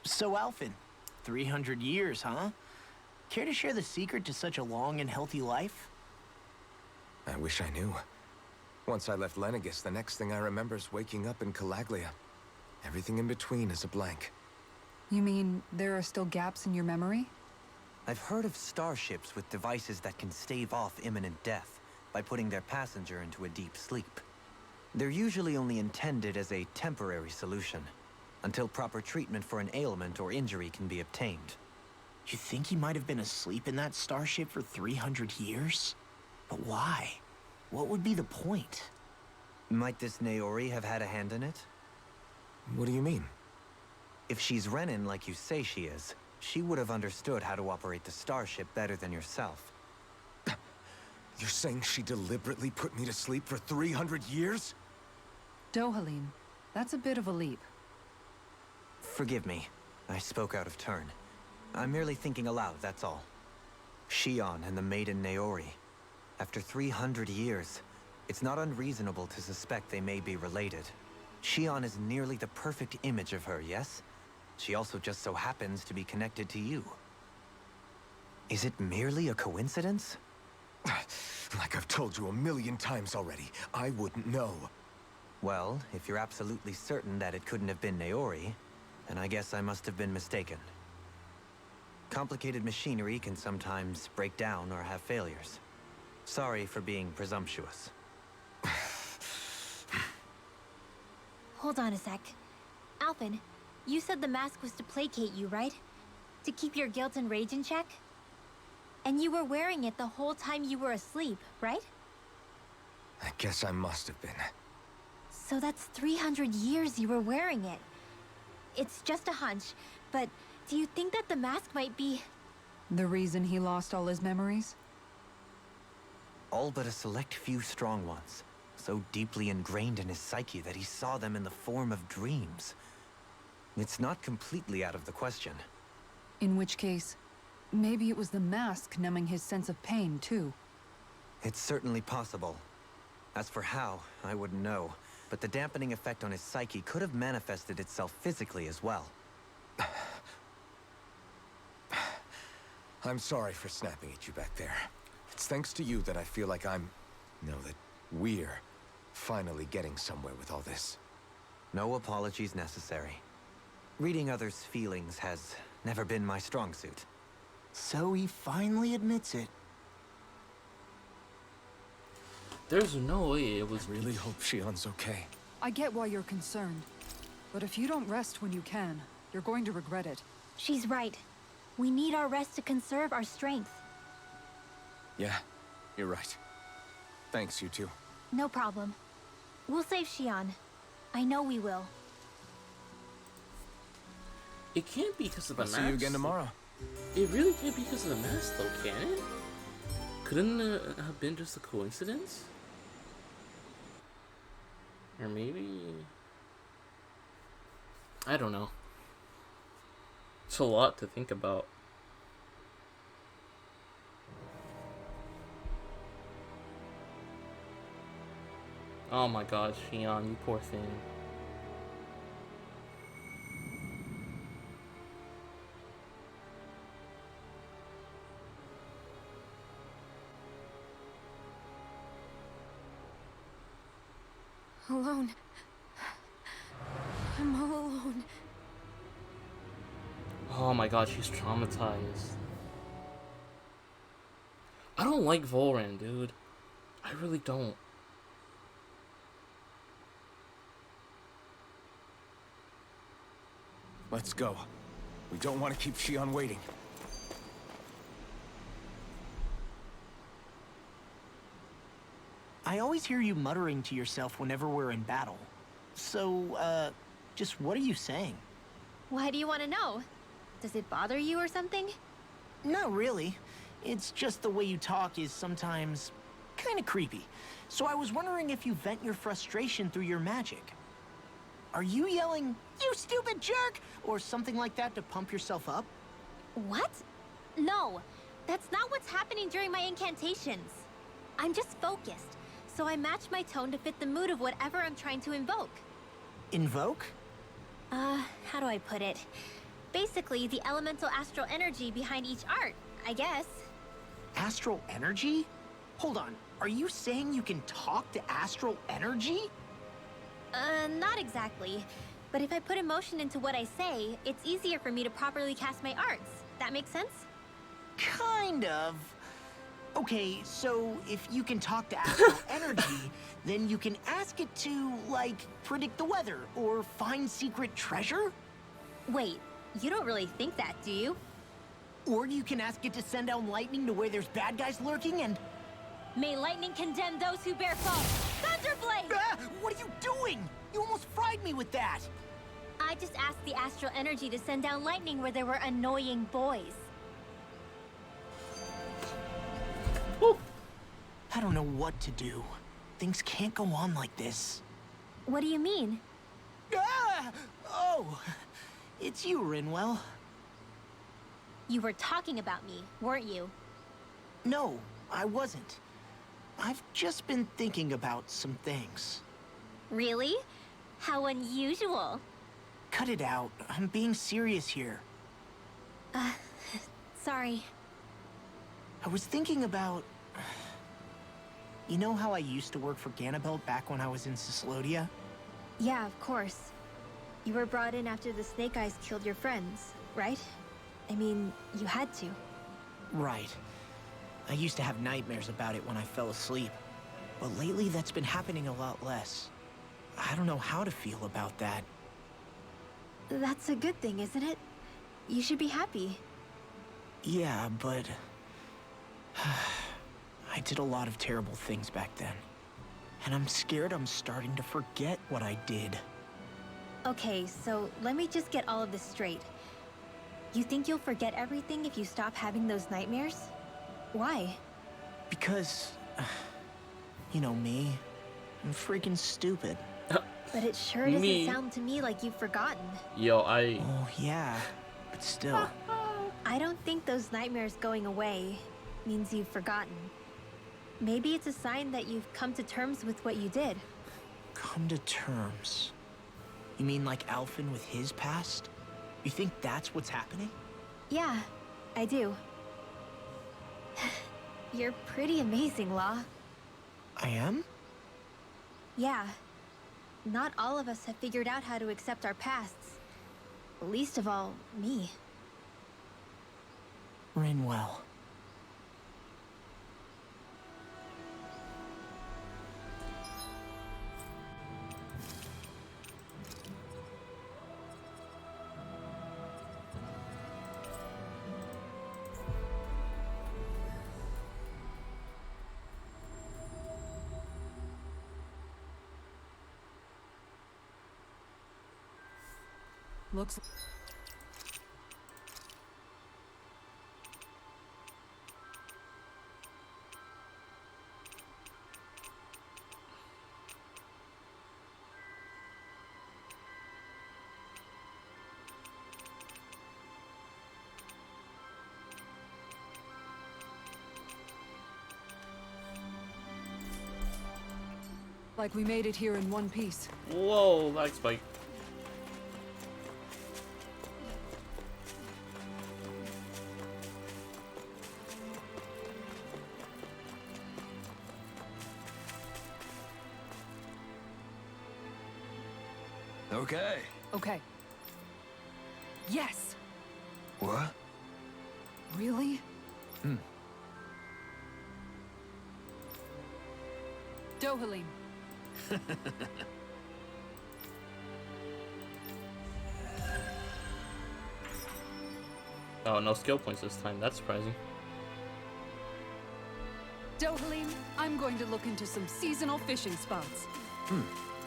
So, Alphen, 300 years, huh? Care to share the secret to such a long and healthy life? I wish I knew. Once I left Lenegis, the next thing I remember is waking up in Calaglia. Everything in between is a blank. You mean there are still gaps in your memory? I've heard of starships with devices that can stave off imminent death by putting their passenger into a deep sleep. They're usually only intended as a temporary solution, until proper treatment for an ailment or injury can be obtained. You think he might have been asleep in that starship for 300 years? But why? What would be the point? Might this Naori have had a hand in it? What do you mean? If she's Renan like you say she is, she would have understood how to operate the starship better than yourself. You're saying she deliberately put me to sleep for 300 years? Dohalim, that's a bit of a leap. Forgive me. I spoke out of turn. I'm merely thinking aloud, that's all. Shion and the maiden Naori. After 300 years, it's not unreasonable to suspect they may be related. Shion is nearly the perfect image of her, yes? She also just so happens to be connected to you. Is it merely a coincidence? Like I've told you a million times already, I wouldn't know. Well, if you're absolutely certain that it couldn't have been Naori, then I guess I must have been mistaken. Complicated machinery can sometimes break down or have failures. Sorry for being presumptuous. Hold on a sec. Alphen, you said the mask was to placate you, right? To keep your guilt and rage in check? And you were wearing it the whole time you were asleep, right? I guess I must have been. So that's 300 years you were wearing it. It's just a hunch, but do you think that the mask might be... The reason he lost all his memories? All but a select few strong ones, so deeply ingrained in his psyche that he saw them in the form of dreams. It's not completely out of the question. In which case, maybe it was the mask numbing his sense of pain, too. It's certainly possible. As for how, I wouldn't know, but the dampening effect on his psyche could have manifested itself physically as well. I'm sorry for snapping at you back there. It's thanks to you that I feel like that we're finally getting somewhere with all this. No apologies necessary. Reading others' feelings has never been my strong suit. So he finally admits it. There's no way it was I really hope Shion's okay. I get why you're concerned. But if you don't rest when you can, you're going to regret it. She's right. We need our rest to conserve our strength. Yeah, you're right. Thanks, you two. No problem. We'll save Shion. I know we will. It can't be because of the I'll mask. see you again tomorrow. It really can't be because of the mask, though, can it? Couldn't it have been just a coincidence? Or maybe... I don't know. It's a lot to think about. Oh my god, Shion, you poor thing. Alone. I'm all alone. Oh my god, she's traumatized. I don't like Volran, dude. I really don't. Let's go. We don't want to keep Shion waiting. I always hear you muttering to yourself whenever we're in battle. So, just what are you saying? Why do you want to know? Does it bother you or something? Not really. It's just the way you talk is sometimes kind of creepy. So I was wondering if you vent your frustration through your magic. Are you yelling, "You stupid jerk," or something like that to pump yourself up? What? No, that's not what's happening during my incantations. I'm just focused, so I match my tone to fit the mood of whatever I'm trying to invoke. Invoke? How do I put it? Basically, the elemental astral energy behind each art, I guess. Astral energy? Hold on, are you saying you can talk to astral energy? Not exactly. But if I put emotion into what I say, it's easier for me to properly cast my arts. That makes sense? Kind of. Okay, so if you can talk to astral energy, then you can ask it to, like, predict the weather or find secret treasure? Wait, you don't really think that, do you? Or you can ask it to send down lightning to where there's bad guys lurking and... May lightning condemn those who bear false. Thunderblade! Ah, what are you doing? You almost fried me with that! I just asked the astral energy to send down lightning where there were annoying boys. Woo. I don't know what to do. Things can't go on like this. What do you mean? Ah! Oh, it's you, Rinwell. You were talking about me, weren't you? No, I wasn't. I've just been thinking about some things. Really? How unusual. Cut it out. I'm being serious here. Sorry. I was thinking about... You know how I used to work for Ganabelt back when I was in Cyslodia? Yeah, of course. You were brought in after the Snake Eyes killed your friends, right? I mean, you had to. Right. I used to have nightmares about it when I fell asleep. But lately that's been happening a lot less. I don't know how to feel about that. That's a good thing, isn't it? You should be happy. Yeah, but... I did a lot of terrible things back then. And I'm scared I'm starting to forget what I did. Okay, so let me just get all of this straight. You think you'll forget everything if you stop having those nightmares? Why? Because... you know me. I'm freaking stupid. But it sure doesn't sound to me like you've forgotten. Yo, Oh, yeah. But still. I don't think those nightmares going away means you've forgotten. Maybe it's a sign that you've come to terms with what you did. Come to terms? You mean like Alphen with his past? You think that's what's happening? Yeah, I do. You're pretty amazing, Law. I am? Yeah. Not all of us have figured out how to accept our pasts. Least of all, me. Rinwell. Looks... like we made it here in one piece. whoa, lag spike. Okay. Okay. Yes! What? Really? Dohalim. Oh, no skill points this time. That's surprising. Dohalim, I'm going to look into some seasonal fishing spots.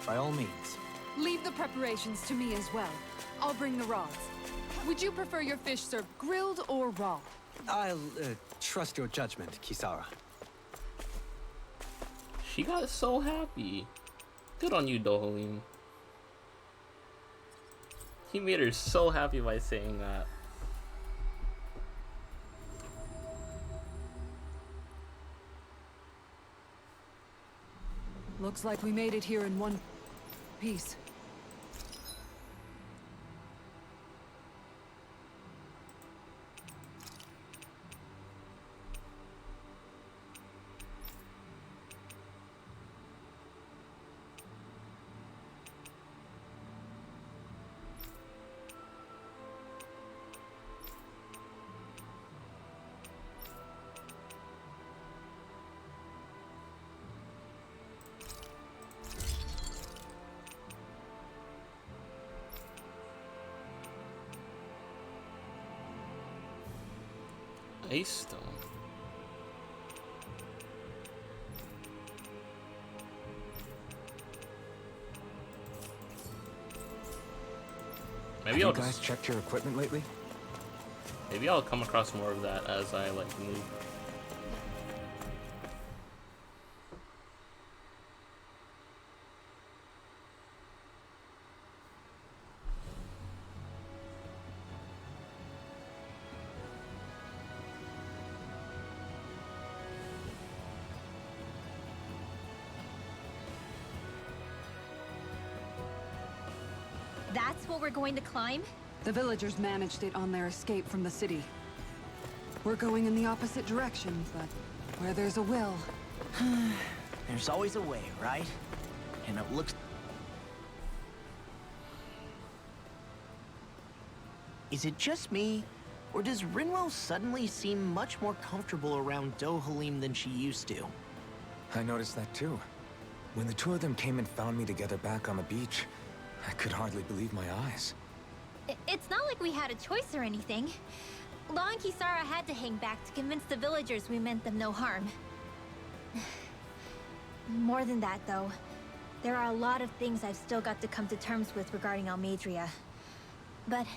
By all means. Leave the preparations to me as well. I'll bring the rods. Would you prefer your fish served grilled or raw? I'll trust your judgment, Kisara. She got so happy. Good on you, Dohalim. He made her so happy by saying that. Looks like we made it here in one piece. Ace Stone. Maybe Have I'll you guys just, checked your equipment lately? maybe I'll come across more of that as I like move. That's what we're going to climb? The villagers managed it on their escape from the city. We're going in the opposite direction, but where there's a will. There's always a way, right? And it looks... Is it just me? Or does Rinwell suddenly seem much more comfortable around Dohalim than she used to? I noticed that too. When the two of them came and found me together back on the beach, I could hardly believe my eyes. It's not like we had a choice or anything. Law and Kisara had to hang back to convince the villagers we meant them no harm. More than that, though, there are a lot of things I've still got to come to terms with regarding Almeidrea. But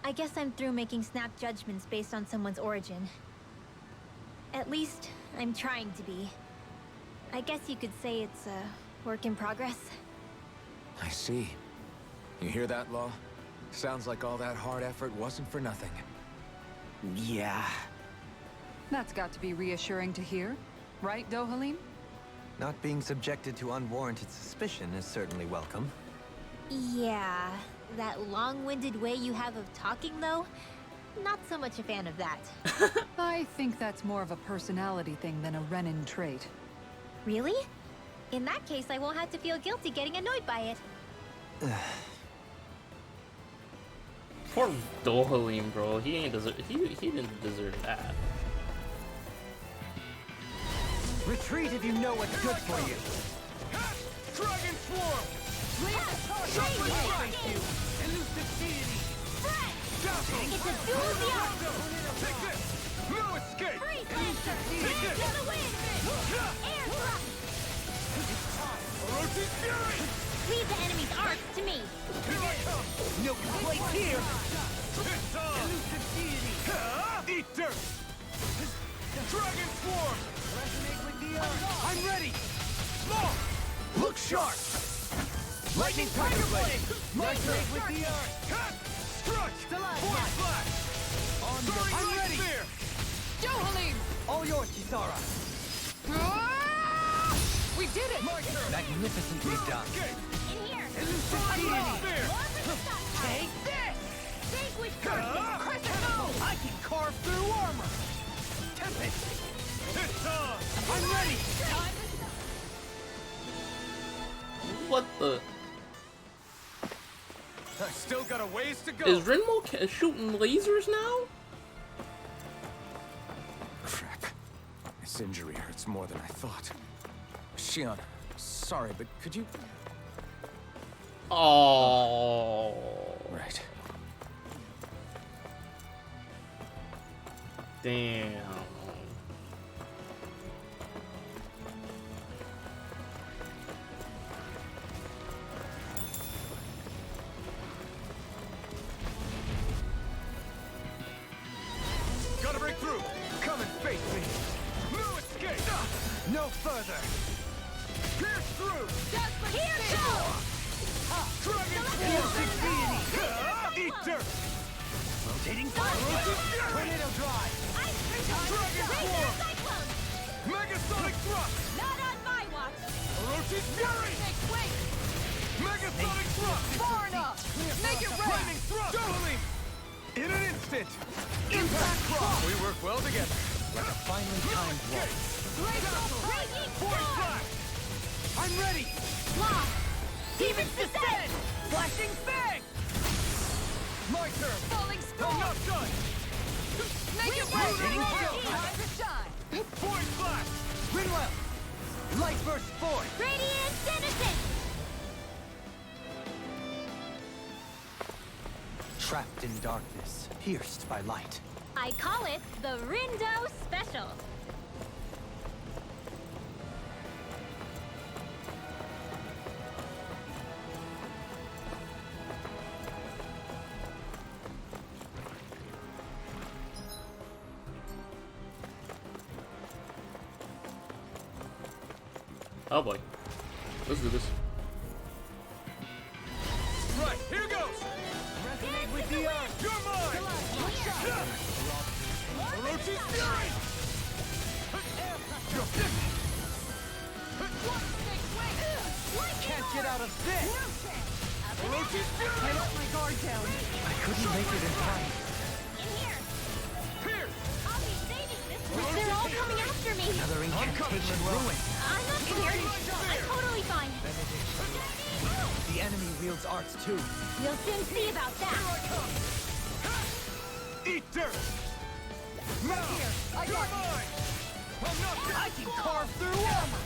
I guess I'm through making snap judgments based on someone's origin. At least, I'm trying to be. I guess you could say it's a work in progress. I see. You hear that, Law? Sounds like all that hard effort wasn't for nothing. Yeah. That's got to be reassuring to hear. Right, Dohalim? Not being subjected to unwarranted suspicion is certainly welcome. Yeah, that long-winded way you have of talking, though, not so much a fan of that. I think that's more of a personality thing than a Renin trait. Really? In that case, I won't have to feel guilty getting annoyed by it. Poor Dohalim, bro. He ain't deserve. He didn't deserve that. Retreat if you know what's good for you. Dragon Swarm! Elusive deity! Dazzle! It's a duel of the arts! Take this! No escape! Freeze Lancer! Take this! To the wind! Air thrust! Orochi's Fury! Leave the enemy's arts to me! Here I come! No place here! It's on! Elusive deity! Eat dirt! Dragon Swarm! Resonate with the earth. I'm ready! Law! Look sharp! Lightning Tiger Blade! Resonate with the earth. Cut! Strike! Force Flash! I'm ready! Spear! Dohalim! All yours, Kisara. Ah! We did it! Magnificently done. Escape! In here! Elusive deity! Spear! Take this! Vanquish Ah! I can carve through armor. Tempest. It's on! I'm ready! What the? I still got a ways to go! Is Rinmo shooting lasers now? Crap. This injury hurts more than I thought. Shion, sorry, but could you... Oh. Right. Damn. Gotta break through! Come and face me! No escape! No further. Pierce through! Here goes! Dragon Elusive Swarm! Eat dirt! Rotating Orochi's Fury! Tornado drive. Ice Dragon Razor Swarm! Cyclone! Megasonic Thrust! Not on my watch! Orochi's Fury! Wait! Megasonic Thrust! Far enough! Make it rain! Lightning Thrust! Dohalim! In an instant! Impact Cross! We work well together. Like a finely timed waltz. Raging Force Storm! Flash! I'm ready! Lock! Demons Descent! Flashing Fang! My turn! Falling I'm storm! not done! Make it Lunar rain! Roar! Time to shine! Void Flash! Rinwell. Light burst forth. Radiant Citizen! Trapped in darkness, pierced by light. I call it the Rindo Special. Oh boy. Let's do this. Right, here goes! Resonate with the earth! You're mine! Orochi's Fury! Can't get out of this! Orochi's Fury! I let my guard down. I couldn't make it in time. In here. Here! I'll be saving this one. They're all coming after me. Another incantation ruined. I'm not scared. I'm totally fine. The enemy wields arts too. We'll soon see about that. Eat dirt! Now! You're mine! I'm not I can carve through armor.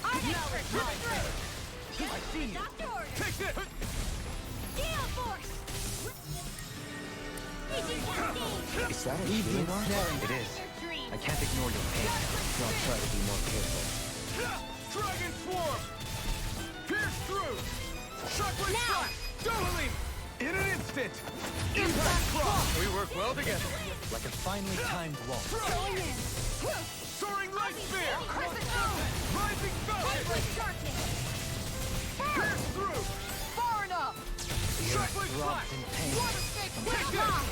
I'm expert. Come through. I see you. Doctor order. Take this! Gale force. Reaching cascade. Is that a Evening healing art? snaring it is. Dream. I can't ignore your pain. I'll try to be more careful. Dragon Swarm! Pierce through! Shockwave Now! Slash! Doubling! In an instant! Impact Cross! We work well together. Like a finely timed waltz. Going in. Soaring Light Spear! Crescent moon. Rising Falcon! With darkness. Pierce through! Far enough! Shockwave Throbs Slash! in pain. Water Snake! Take Well this! done.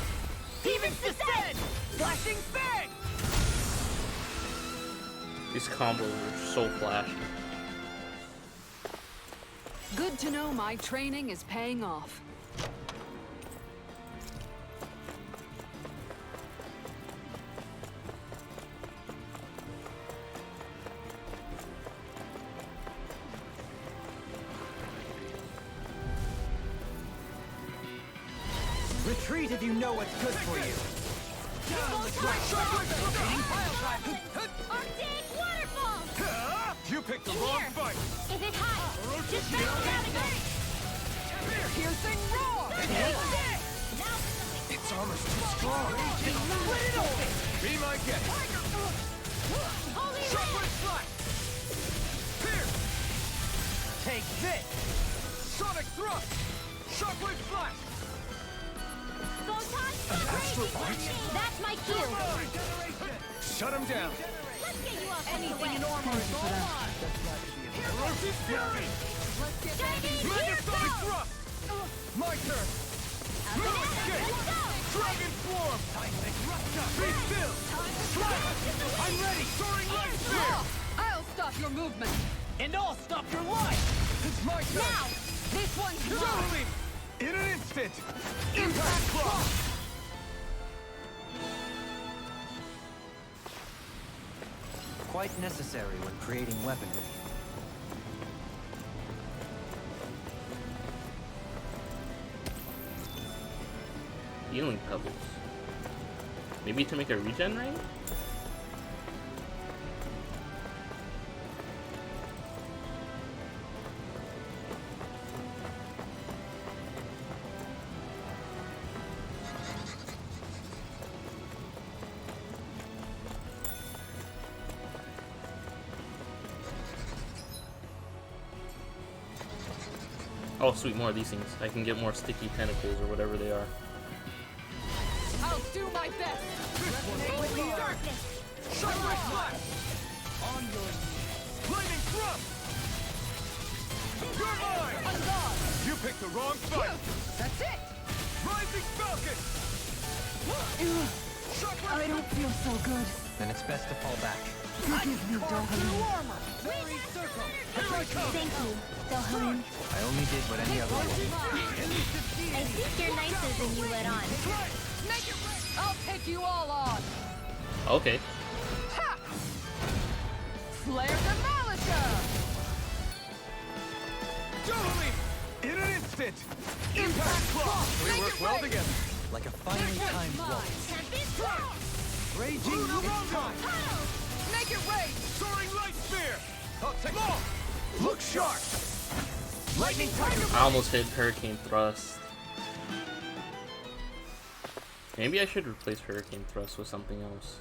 Demons descend! Flashing Fang! These combos are so flashy. Good to know my training is paying off. Retreat if you know what's good for you. Arctic waterfall. You picked the In wrong here. fight! If it hides, just bounce out again. Piercing roar! Now Its armor's too strong. Be my guest! holy red. Shockwave Slash! Pierce! Take this! Sonic Thrust! Shockwave Flash! Photon crazy. That's my cue. Shut him down! Let's get you off Anything in the way. armor is for them. Orochi's Fury! Shining Megasonic Hero. Thrust! My turn! Move escape! Let's go. Dragon Swarm! Be still! I'm ready! Soaring Light Spear! I'll stop your movement. And I'll stop your life! It's my turn! Now. This one's mine. Doubling! In an instant! Impact Cross! Quite necessary when creating weaponry. Healing pebbles. Maybe to make a regen ring? Oh sweet, more of these things. I can get more sticky tentacles or whatever they are. I'll do my best. Darkness. Shockwave Slash! On your knees. Lightning Thrust! You're mine! You picked the wrong fight! That's it. Rising Falcon! Shockwave I don't feel so good. Then it's best to fall back. Forgive me, Dohalim. Armor! Very circle! Here I come! Thank you, Dohalim. I only did what any other would. I think you're nicer than you let on. Make it rain. I'll take you all on. Okay. Ha! Flare the Malika! Doubling! In an instant! Impact Cross! We work well together! Like a finely timed waltz. Tempest Cross. Raging Lunar this Mountain! time. Make it rain! Soaring Light Spear! I'll take long! Look sharp! Lightning Tiger! I almost hit Hurricane Thrust. Maybe I should replace Hurricane Thrust with something else.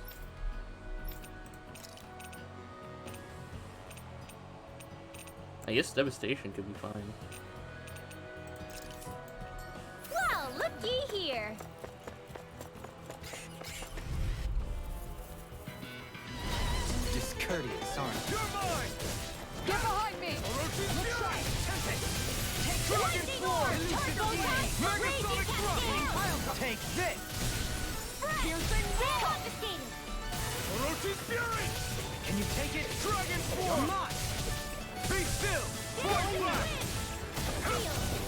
I guess Devastation could be fine. Well, looky here. Discourteous, aren't you? You're mine! Get behind me! Orochi's Fury! Lightning Orb! Megasonic Thrust! Take this! Piercing Roar! Confiscated! Orochi's Fury! Can you take it? Dragon Come Form! on! Be still! Void Blast!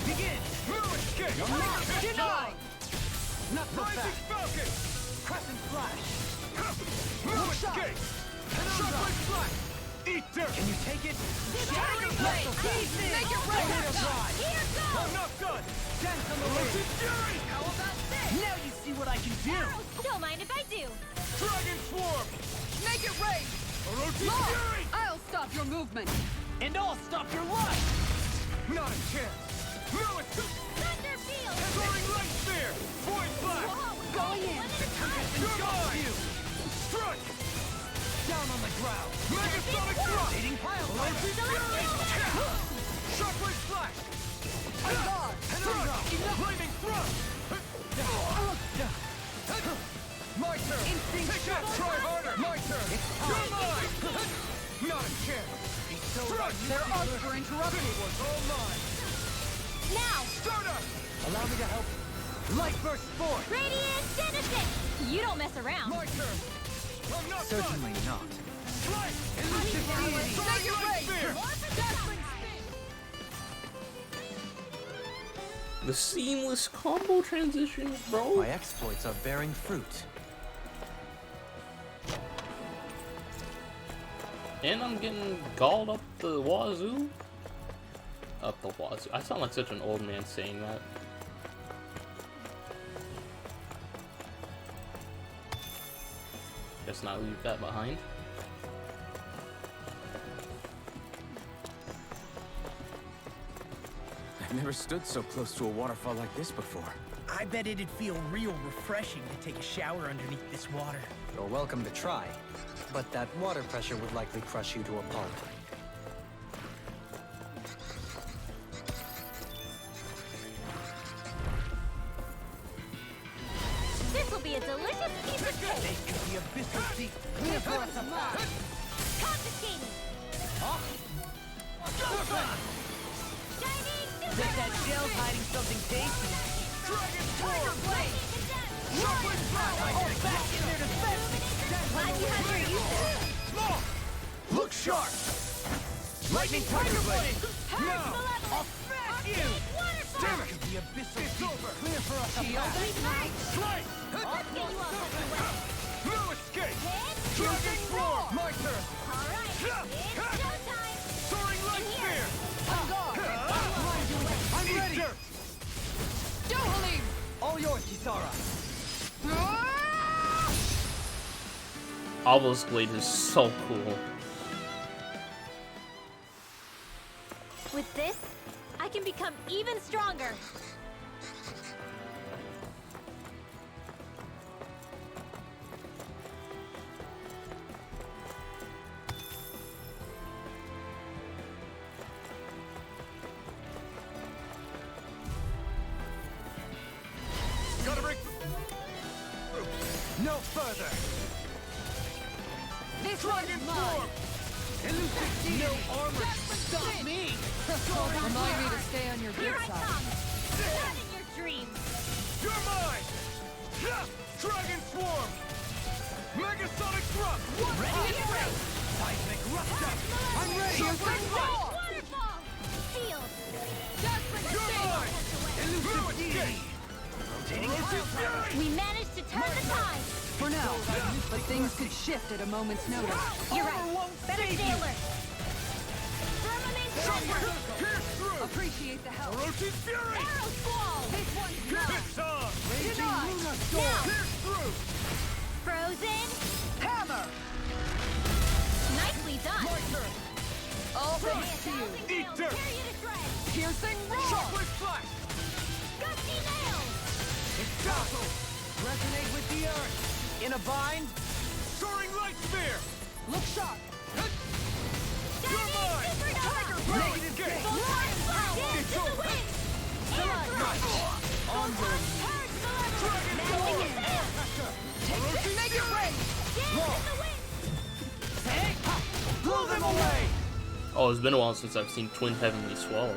Begin! Blue Escape! Denied! Not so Rising fast! Falcon! Crescent Flash! Blue Escape! Shockwave Blast! Eat dirt! Can you take it? Dragon Blade! Blade! Make it rain! Here I'm goes! not done! Dance on the Orochi's wind! Fury! How about this? Now you see what I can do! Don't mind if I do. Dragon Swarm! Make it rain! Orochi's Lord, Fury! I'll stop your movement! And I'll stop your life! Not a chance! No, it's Thunder Field! Soaring Light Spear! Void Blast! Whoa! Going in. One at a time! You're mine! Strike! Down on the ground! Megasonic Thrust! Eating pile Orochi's Fury! Shockwave Flash! Thrust! Flaming Thrust! My turn! Take that! Try harder! My turn! You're mine! Not a chance! Thrust! They're up for interrupting! This was all mine! Now! Stardust! Allow me to help. Light Burst Force! Radiant Genesis! You don't mess around. My turn! I'm not Certainly not. done! Strike! Elusive Deity! Soaring Light Spear! The seamless combo transitions, bro. My exploits are bearing fruit. And I'm getting galled up the wazoo. Up the wazoo. I sound like such an old man saying that. Guess not leave that behind. I've never stood so close to a waterfall like this before. I bet it'd feel real refreshing to take a shower underneath this water. You're welcome to try, but that water pressure would likely crush you to a pulp. This will be a delicious piece of cake. They could be abyssal deep. Clear for us apart. Confiscated. Shining Super Bet that shell's hiding something tasty. Dragon Swarm! Blade. Shockwave Flash! All back in their defense. Glad you had your uses. Small! Look sharp! Lightning Tiger Blade! Now! I'll smash you! Damn it! The abyssal It's deep. over! Clear for us apart. Strike! Let's get you all tucked away. No escape! Hit. Dragon Swarm! My turn! All right. It's showtime. Soaring Light Spear! On guard! I'm ready! Dirt. Dohalim! All yours, Kisara. Obelisk Blade is so cool. With this, I can become even stronger. Gotta break. No further. This one's mine! Elusive Deity. No armor can stop me. Remind me to stay on your Here good I side. come. Not in your dreams. You're mine! Dragon Swarm! Megasonic Thrust! Ready to race. Seismic Rupture. I'm ready. Shockwave Flash! Waterfall. Field. You're mine! Blue Escape! Rotating Orochi's Fury! We managed to turn the tide. For now, but things could shift at a moment's notice. You're right. Better stay alert. Firmament Thunder. Pierce through! Appreciate the help. Orochi's Fury! Arrow Squall. This one's mine! It's on! Denied! Now. Pierce through! Frozen. Hammer! Nicely done. My turn! All May a thanks to you. thousand Eat nails dirt. tear you to shreds. Piercing roar! Shockwave Flash! Gusty nails. It's Dazzle! Resonate with the earth. In a bind. Soaring light sphere. Look sharp. You're mine. Negative gate. It's over. Onward. Dragon form. Make it rain. Blow them away. Oh, it's been a while since I've seen Twin Heavenly Swallow.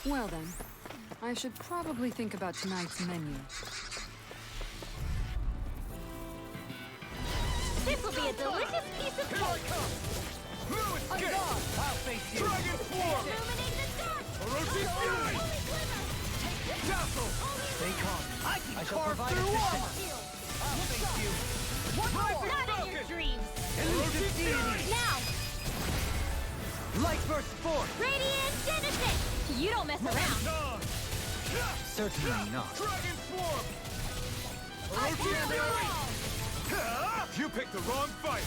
Well then, I should probably think about tonight's menu. This will be a delicious piece of Here I cake. come. Blue escape. I'll face you. Dragon form. Illuminate the dark. Orochi fury. Dazzle. Stay calm. I shall provide through assistance. I'll face you. One more. Not in your dreams. Orochi fury. Now, Light burst forth. Radiant Genesis. You don't mess around. Dawn. Certainly not. Dragon swarm. I Orochi feel fury. it all. You picked the wrong fight.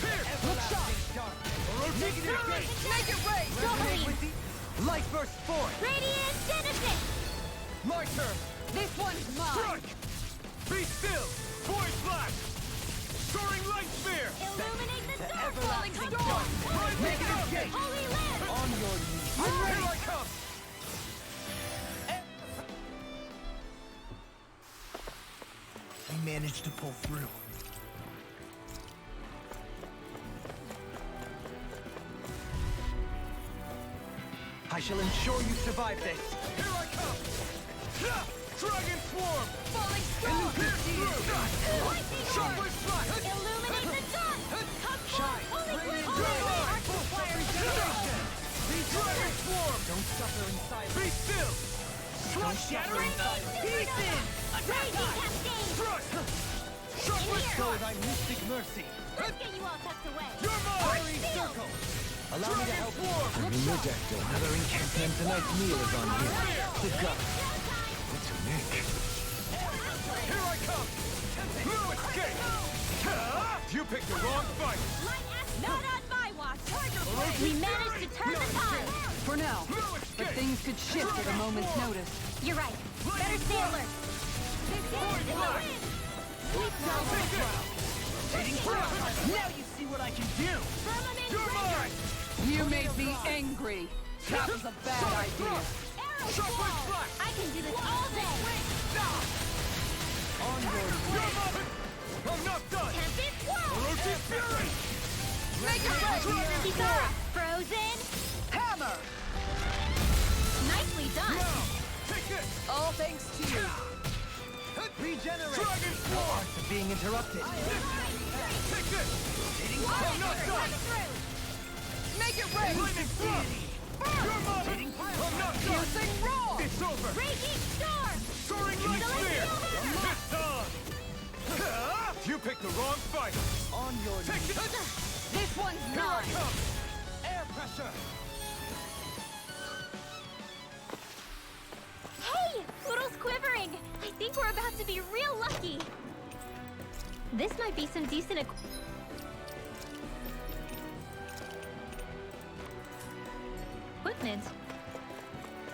Here. Everlasting dark. Orochi fury. Make it rain. Resonate with the light burst forth. Radiant Genesis. My turn. This one's mine! Strike. Be still. Void flash. Soaring light sphere. Illuminate the dark. everlasting Falling dark. storm. Negative gate. Holy land. On your knees. Here I come. We managed to pull through. I shall ensure you survive this. Here I come. Dragon swarm. Falling Pierce storm. through. Lightning Shockwave flash. Illuminate the dark. Come Shine. forth. Holy Radiant Holy Dragon. Arc of Fire. Dragon swarm. Don't suffer in silence. Be still. Don't suffer in silence. Supernova. Raging Cascade. Thrust. Shockwave Show flash. thy mystic mercy. Let's get you all tucked away. You're mine. Fiery circle. Allow me to Dragon help you. swarm. Another encampment. Tonight's meal is on you. To go. To Nick. Here I come. Blue escape. You picked the wrong fight. Not on my watch. We managed to turn the tide. For now, Blue but escape. things could shift at a moment's notice. You're right. Better stay alert. Void flash. Take it. Now you see what I can do. Firmament You're mine. You made me angry. That was a bad idea. Arrow Shockwave Ball. flash. I can do this all day. On your You're mine. I'm not done. Tempest Whirl. Orochi fury. Make it rain! Kisara. Frozen. Hammer! Nicely done. Now. Take it. All thanks to you. regenerate. Dragon The swarm. arts of being interrupted. Take this. I'm not done. Make it rain! Lightning thrust. You're mine. I'm not done. Piercing roar! It's over. Raging Storm. Soaring light sphere. It's on. You picked the wrong fight. On your Take knees. it. This one's Here I mine! come. Air pressure. Hey! Poodle's quivering. I think we're about to be real lucky. This might be some decent equipment.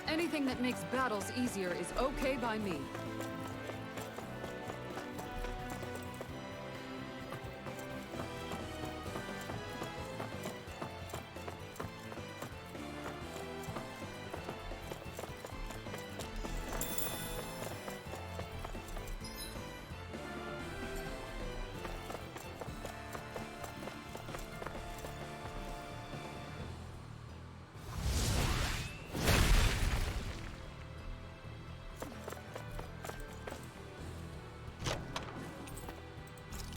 Anything that makes battles easier is okay by me.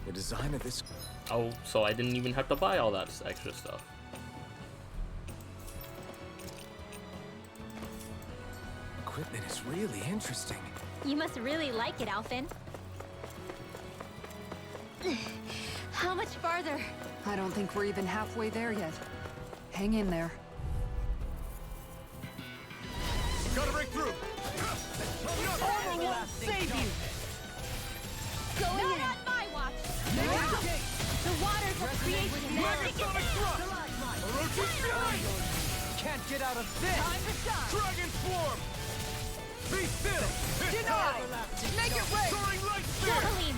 The design of this Oh, so I didn't even have to buy all that extra stuff. equipment is really interesting. You must really like it, Alphen. How much farther? I don't think we're even halfway there yet. Hang in there. Gotta break through. Save you. Not on my watch. The waters of creation. Megasonic thrust. Orochi fury. Can't get out of this. Dragon swarm. Be still! Deny! Make it rain! Soaring light spear! Javelin!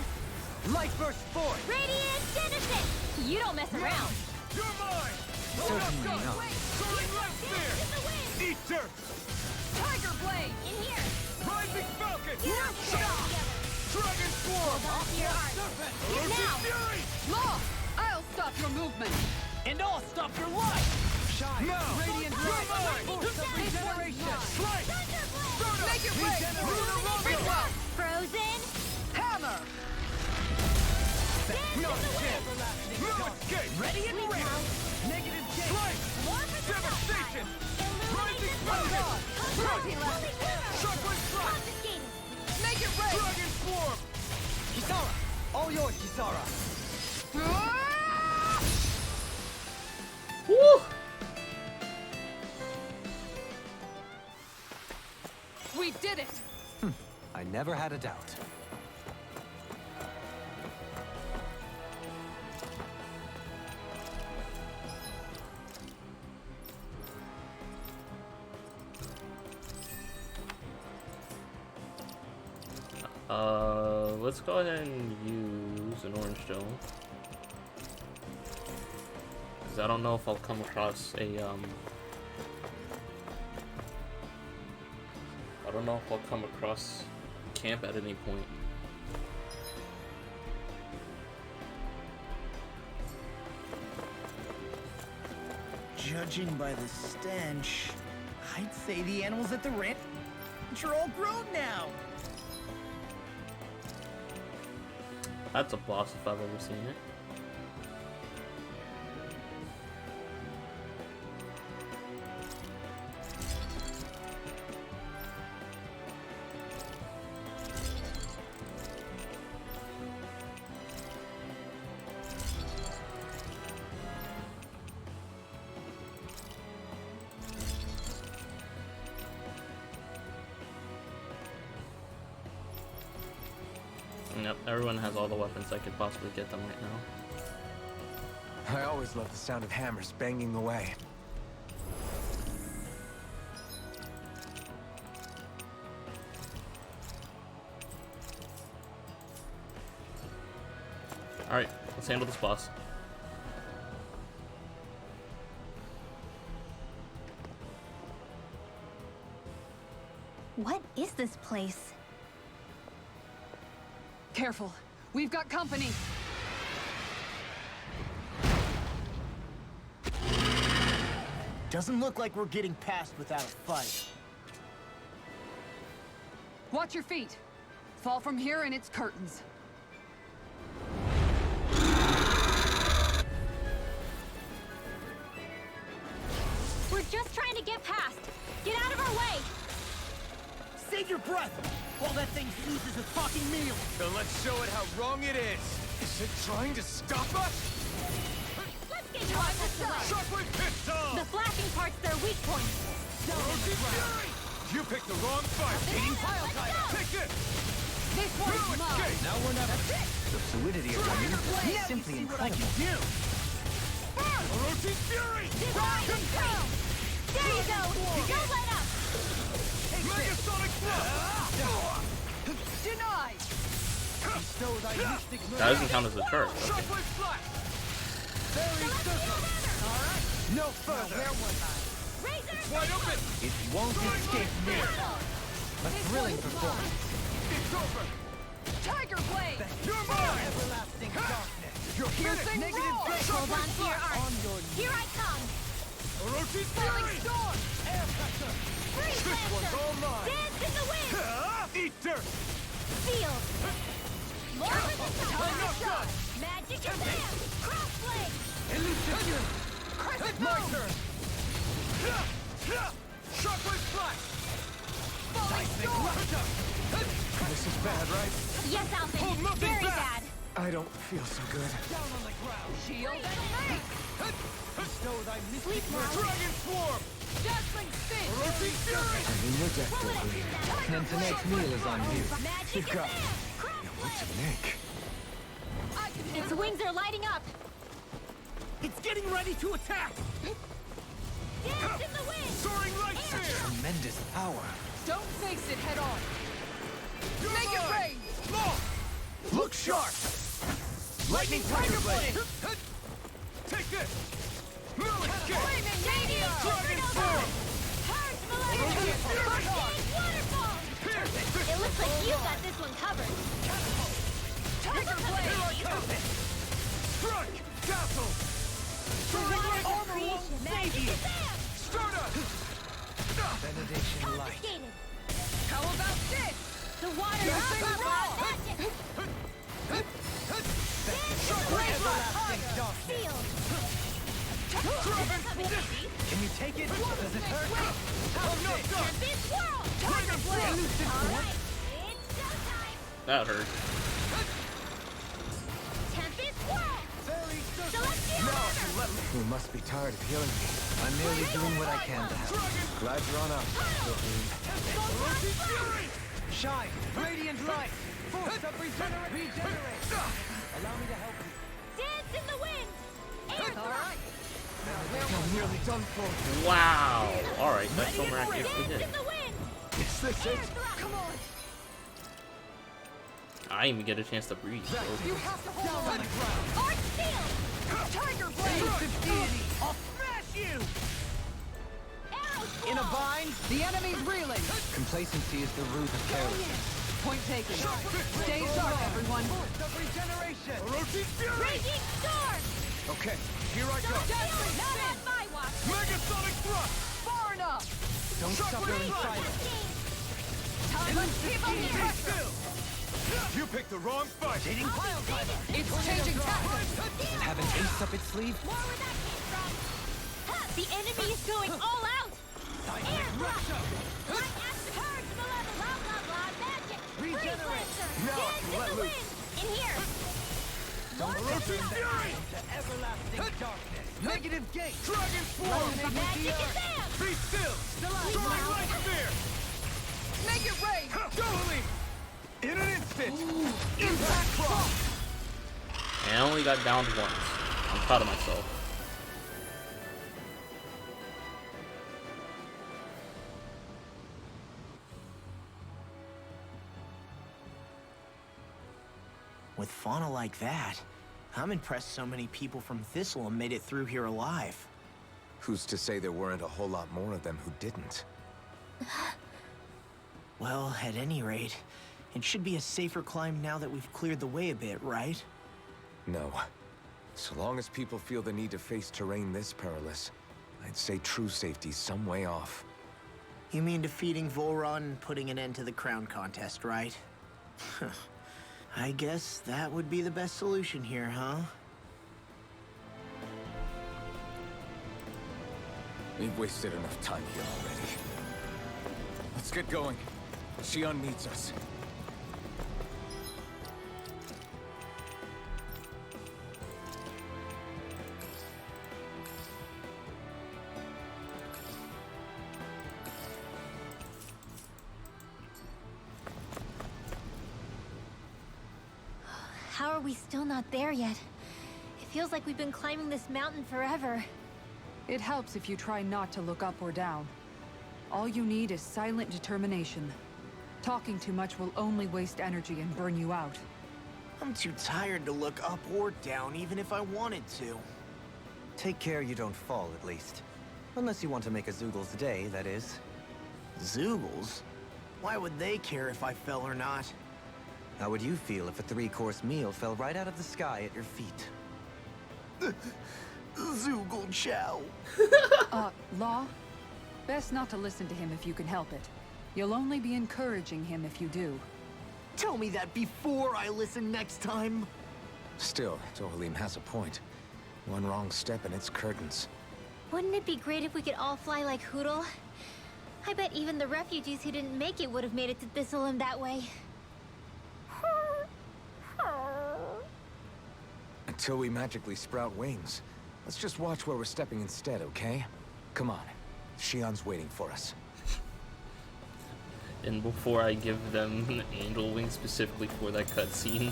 Light burst forth! Radiant Genesis! You don't mess around! You're mine! Certainly not. Soaring light spear! In the wind! Eat dirt! Tiger Blade! In here! Rising falcon! Get out together! Dragon swarm! Hold on to your arm! Roasted Now! fury! Law! I'll stop your movement! And I'll stop your life! Shine! Now! Radiant You're light! mine! Force of regeneration! Slay! Thunderblade! Make it rain! Regeneration! Frozen! Hammer! Dance No in the wind! No escape! Ready and Sweet ready! mouth! Negative J! Slay! Warp in the Devastation! Illuminate Rising the falcon! Holy power! Shockwave strike! Confiscated! Make it rain! Dragon swarm! Kisara! All yours, Kisara! Ah! Woo! We did it! I never had a doubt. Let's go ahead and use an orange gel. Because I don't know if I'll come across a, I don't know if I'll come across camp at any point. Judging by the stench, I'd say the animals at the ranch are all grown now. That's a boss if I've ever seen it. Yep, everyone has all the weapons I could possibly get them right now. I always love the sound of hammers banging away. Alright, let's handle this boss. What is this place? Careful. We've got company. Doesn't look like we're getting past without a fight. Watch your feet. Fall from here and it's curtains. We're just trying to get past. Get out of our way. Save your breath while that thing seizes a talking meal. Then let's show it how wrong it is! Is it trying to stop us? Let's get you off this way. Shockwave pistol! The flashing part's their weak point. Roasted fury! You picked the wrong fight! Eating pile driver. Take this! This No one's mine. escape! Now we're not... The fluidity of the move is simply See what I incredible. can do. Roasted fury! Divine control. There you go. Don't let up. Megasonic blow! Denied! Bestow thy mystic That doesn't count as a charge. Okay. Shockwave flash! Very simple. No further. Razor Wide open! It won't escape me. A thrilling performance. It's over! Tiger Blade! You're mine! Everlasting darkness. You're Piercing finished! roar! Hold on to your arm. On your Here I come. Orochi Falling fury! storm! air pressure. Freeze This one's Lancer. all mine! Dance in the wind. Eat dirt! Field. More with the Enough shot. done! Magic advance. Crossblade. Elucidation. Crescent My moon! turn! Shockwave flash! Falling storm! This is bad, right? Yes, Alvin. Hold nothing Very back. bad. I don't feel so good. Down on the ground. Shield and make! Bestow thy mystic Sleep now. Dragon swarm! Dazzling sting! Orochi fury! I'm in your deck, Wolverine. And tonight's meal is on you. Magic Go. advance. What's Crossblade. an egg? I can Its wings are lighting up. It's getting ready to attack. Dance in the wind. Soaring light spear! Tremendous power. Don't face it head on. You're Make it mine. rain. Law. Look sharp. Lightning Tiger Blade. Take this. Move escape. Flaming Meteor! Dragon Form. Purge Molecular! Waterfall! It looks like you got this one covered. Tiger Blade. Here I come. Strike. Castle. Armor won't save you! Stardust. Benediction light. Confiscated! How about this? The water You're up so above wrong. magic! Everlasting darkness. Sealed! Can you take it? Does it hurt? I'm not done. Tempest Swirl! Tiger Blade. Alright, it's showtime! That hurt. Tempest Swirl! Celestial Order! You must be tired of healing me. I'm merely doing what I can to help. Glad you're on up. Fury. Shine! Radiant light! Force of regenerate! Allow me to help you. Dance in the wind! Air thrust! I'm nearly done for. Wow. All right, that's so miraculous. We Dance did. in the wind! Is this Air it? thrust! Come on! I didn't even get a chance to breathe. Bro. You have to hold on. Arch Steel! Tiger Blade. I'll smash you! Arrow Claw! In a bind, the enemy's reeling. Complacency is the root of carelessness. Point taken. Stay sharp, everyone. Force of regeneration! Orochi Fury. Raging Storm! Okay, here I go. Not on my watch! Megasonic Thrust. Far enough. Don't suffer in silence. Time to keep on Stay here. still. You picked the wrong fight. It's changing tactics. Have an ace up its sleeve? More where that came from! Ha! The enemy is going all out! Air thrust! Light after purge, malevolent, blah blah blah, magic! Freeze Lancer! Now I Dance can in let the loose. wind! In here! Orochi Fury. To everlasting darkness. Negative gate! Dragon Form. Magic is there! Be still. Throwing Light Spear. Make it rain. Go, Helene. In an instant. Impact Cross. And I only got downed once. I'm proud of myself. With fauna like that, I'm impressed so many people from Thistle made it through here alive. Who's to say there weren't a whole lot more of them who didn't? Well, at any rate, it should be a safer climb now that we've cleared the way a bit, right? No. So long as people feel the need to face terrain this perilous, I'd say true safety's some way off. You mean defeating Volron and putting an end to the crown contest, right? I guess that would be the best solution here, huh? We've wasted enough time here already. Let's get going. Xion needs us. How are we still not there yet? It feels like we've been climbing this mountain forever. It helps if you try not to look up or down. All you need is silent determination. Talking too much will only waste energy and burn you out. I'm too tired to look up or down, even if I wanted to. Take care you don't fall, at least. Unless you want to make a Zoogel's day, that is. Zoogles? Why would they care if I fell or not? How would you feel if a 3-course meal fell right out of the sky at your feet? Zoogle Chow. Law? Best not to listen to him if you can help it. You'll only be encouraging him if you do. Tell me that before I listen next time. Still, Dohalim has a point. One wrong step and it's curtains. Wouldn't it be great if we could all fly like Hootle? I bet even the refugees who didn't make it would have made it to Thistleum that way. Until we magically sprout wings, let's just watch where we're stepping instead, okay? Come on. Xion's waiting for us. And before I give them angel wings specifically for that cutscene,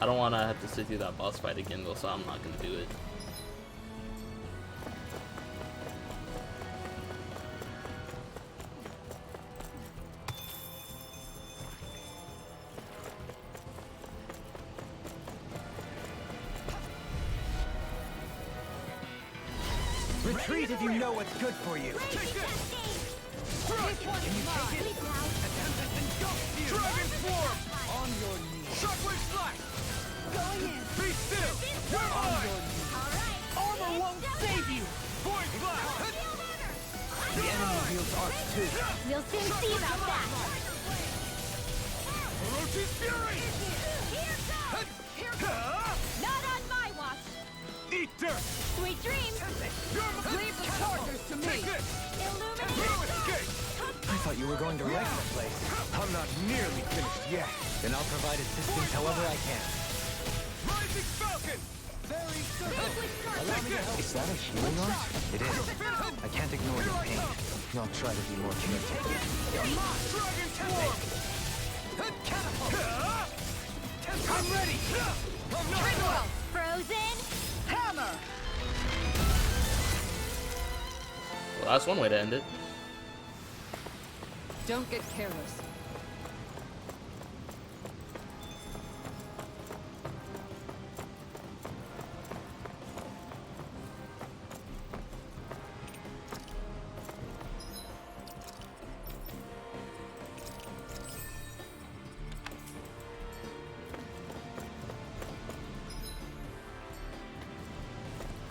I don't want to have to sit through that boss fight again though, so I'm not going to do it. Retreat if you know what's good for you. Dragon Swarm! On your knees. Shockwave Slash! Going in. Be still! You're mine! Armor won't save you! Void Blast! The enemy wields arc too. We'll soon see about that. Orochi's Fury! Not on my watch. Eat dirt! Sweet dreams. Leave the chargers to me. Take this! Illuminate. No escape! I thought you were going to wreck the place. I'm not nearly finished yet. Then I'll provide assistance however I can. Rising Falcon! Allow me to help. Is that a healing art? It is. I can't ignore your pain. I'll try to be more careful. Dragon Swarm! I'm ready! Tridwell. Frozen. Hammer. Well, that's one way to end it. Don't get careless.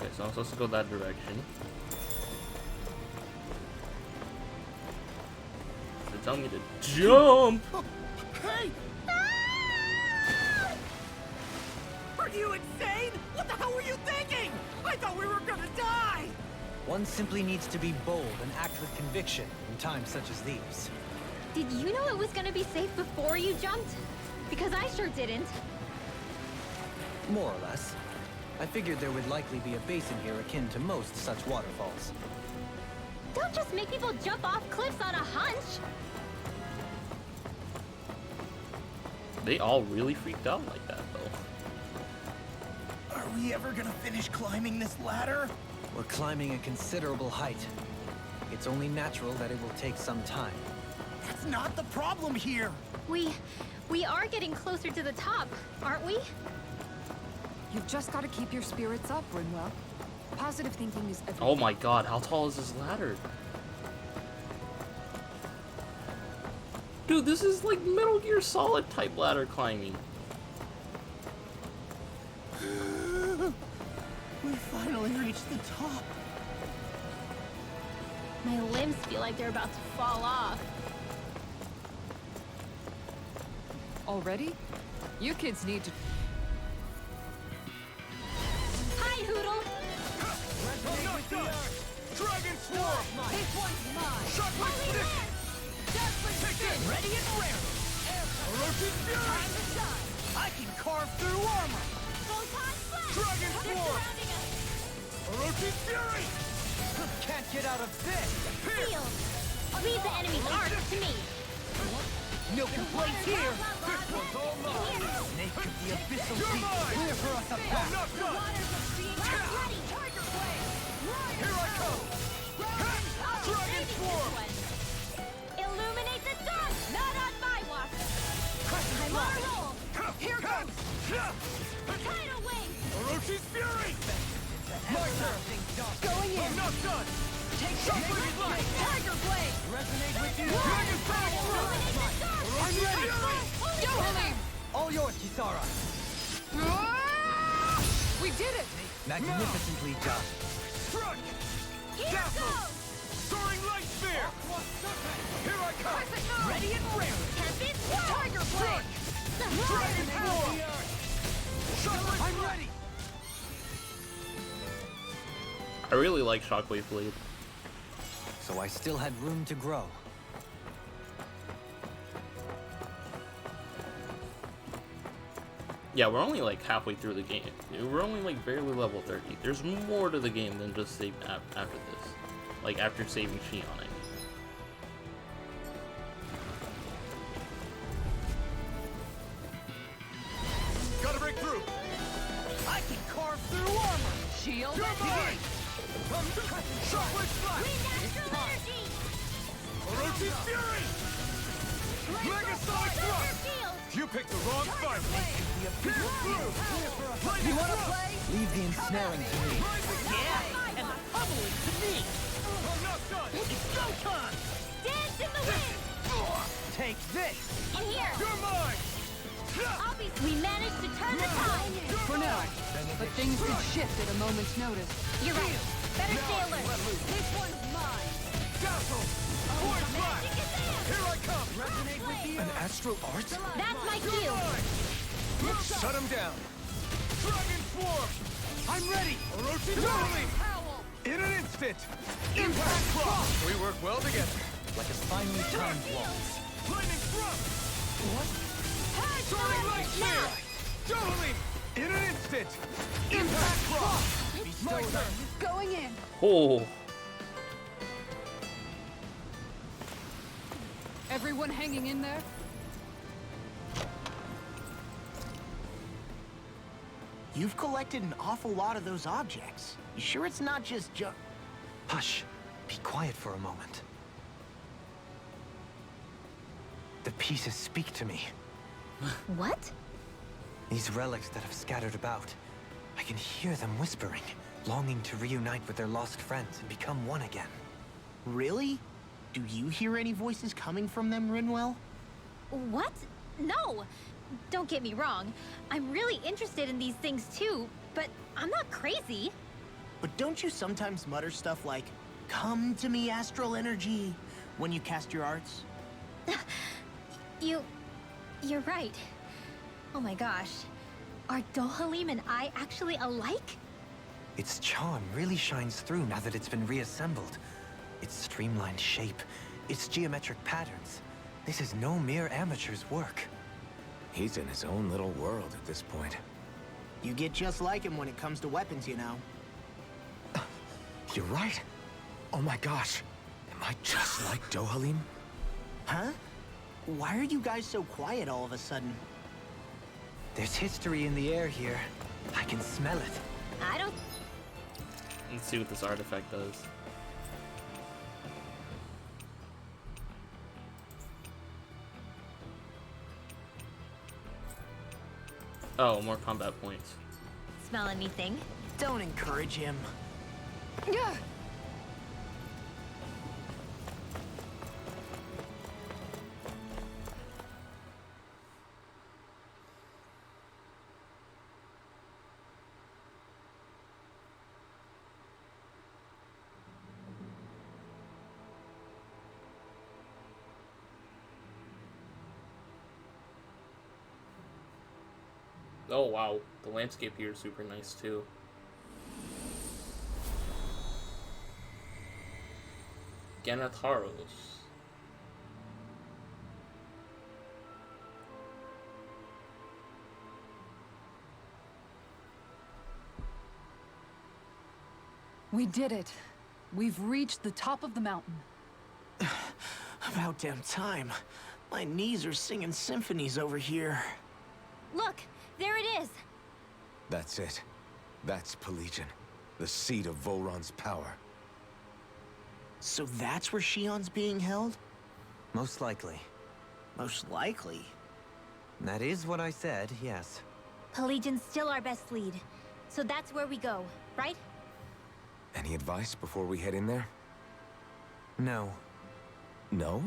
Okay, so I'm supposed to go that direction. They're telling me to jump! Hey! Are you insane? What the hell were you thinking? I thought we were gonna die! One simply needs to be bold and act with conviction in times such as these. Did you know it was gonna be safe before you jumped? Because I sure didn't. More or less. I figured there would likely be a basin here akin to most such waterfalls. Don't just make people jump off cliffs on a hunch. They all really freaked out like that, though. Are we ever gonna finish climbing this ladder? We're climbing a considerable height. It's only natural that it will take some time. That's not the problem here! We are getting closer to the top, aren't we? You've just got to keep your spirits up, Rinwell. Positive thinking is everything. Oh my god, how tall is this ladder? Dude, this is like Metal Gear Solid type ladder climbing. We finally reached the top. My limbs feel like they're about to fall off. Already? You kids need to... Hi, Hoodle. Not done! Dragon Swarm! This one's mine! Shockwave Stick! Take this! Ready and rare! Orochi's Fury! I can carve through armor! Photon Flash. Dragon They're Swarm! surrounding us. Orochi's Fury! Can't get out of this! Shield. Leave the enemy's arc to me. No complaints here! This one's all mine! Snake of the abyssal You're deep. mine! Clear for us a I'm path. not done! Here I come! Dragon Swarm! Illuminate the sun. Not on my watch. I'm on a roll. Here goes! Tidal wave. Orochi's Fury! My turn! Going I'm in! not done! Take Shockwave Blast! Tiger Blade! Resonate with you. Dragon Sonic Illuminate the sun. I'm ready! Go, Halim! All yours, Kisara. Ah! We did it! Magnificently done. Struck! Here goes. Soaring Light Spear! Here I come! Ready and rare! Tempest Sword. Tiger Blade! Dragon Swarm! Shockwave I'm ready. I really like Shockwave Blade. So I still had room to grow. Yeah, we're only like halfway through the game. We're only like barely level 30. There's more to the game than just save after this. Like after saving Shion, I mean. Gotta break through! I can carve through armor! Shield! You're mine! Shockwave Slash! Natural energy. Orochi's Fury! Mega Sonic Thrust! Shield. You picked the wrong fight! Pierce through! Lightning You wanna Thrust! play? Leave the ensnaring to me. Yeah! And the leveling to me! I'm not done! It's go time! Dance in the wind! Take this! In here! You're mine! We managed to turn the tide! For now. But things could shift at a moment's notice. You're right. Better stay alert. This one's mine. Dazzle! Force blast! Magic is there! Here I come! Resonate with you. An astral art? That's my cue! Shut him down! Dragon Swarm! I'm ready! Orochi in an instant! Impact Clock! We work well together. Like a finely timed waltz. Lightning Thrust! Soaring Light Now! Sphere! Doubling! In an instant! Impact Clock! My turn! Going in. Oh, Everyone hanging in there? You've collected an awful lot of those objects. You sure it's not just Hush. Be quiet for a moment. The pieces speak to me. What? These relics that have scattered about. I can hear them whispering, longing to reunite with their lost friends and become one again. Really? Do you hear any voices coming from them, Rinwell? What? No! Don't get me wrong. I'm really interested in these things too, but I'm not crazy. But don't you sometimes mutter stuff like, "Come to me, astral energy," when you cast your arts? You're right. Oh my gosh. Are Dohalim and I actually alike? Its charm really shines through now that it's been reassembled. Its streamlined shape, its geometric patterns. This is no mere amateur's work. He's in his own little world at this point. You get just like him when it comes to weapons, you know. You're right. Oh my gosh. Am I just like Dohalim? Huh? Why are you guys so quiet all of a sudden? There's history in the air here. I can smell it. I don't... let's see what this artifact does. Oh, more combat points. smell anything. Don't encourage him. Yeah. Oh wow, the landscape here is super nice too. Ganatharos. We did it. We've reached the top of the mountain. About damn time. My knees are singing symphonies over here. Look, there it is. That's it. That's Pelegion, the seat of Volron's power. So that's where Shion's being held? Most likely. Most likely. That is what I said, yes. Pelagian's still our best lead. So that's where we go, right? Any advice before we head in there? No. No?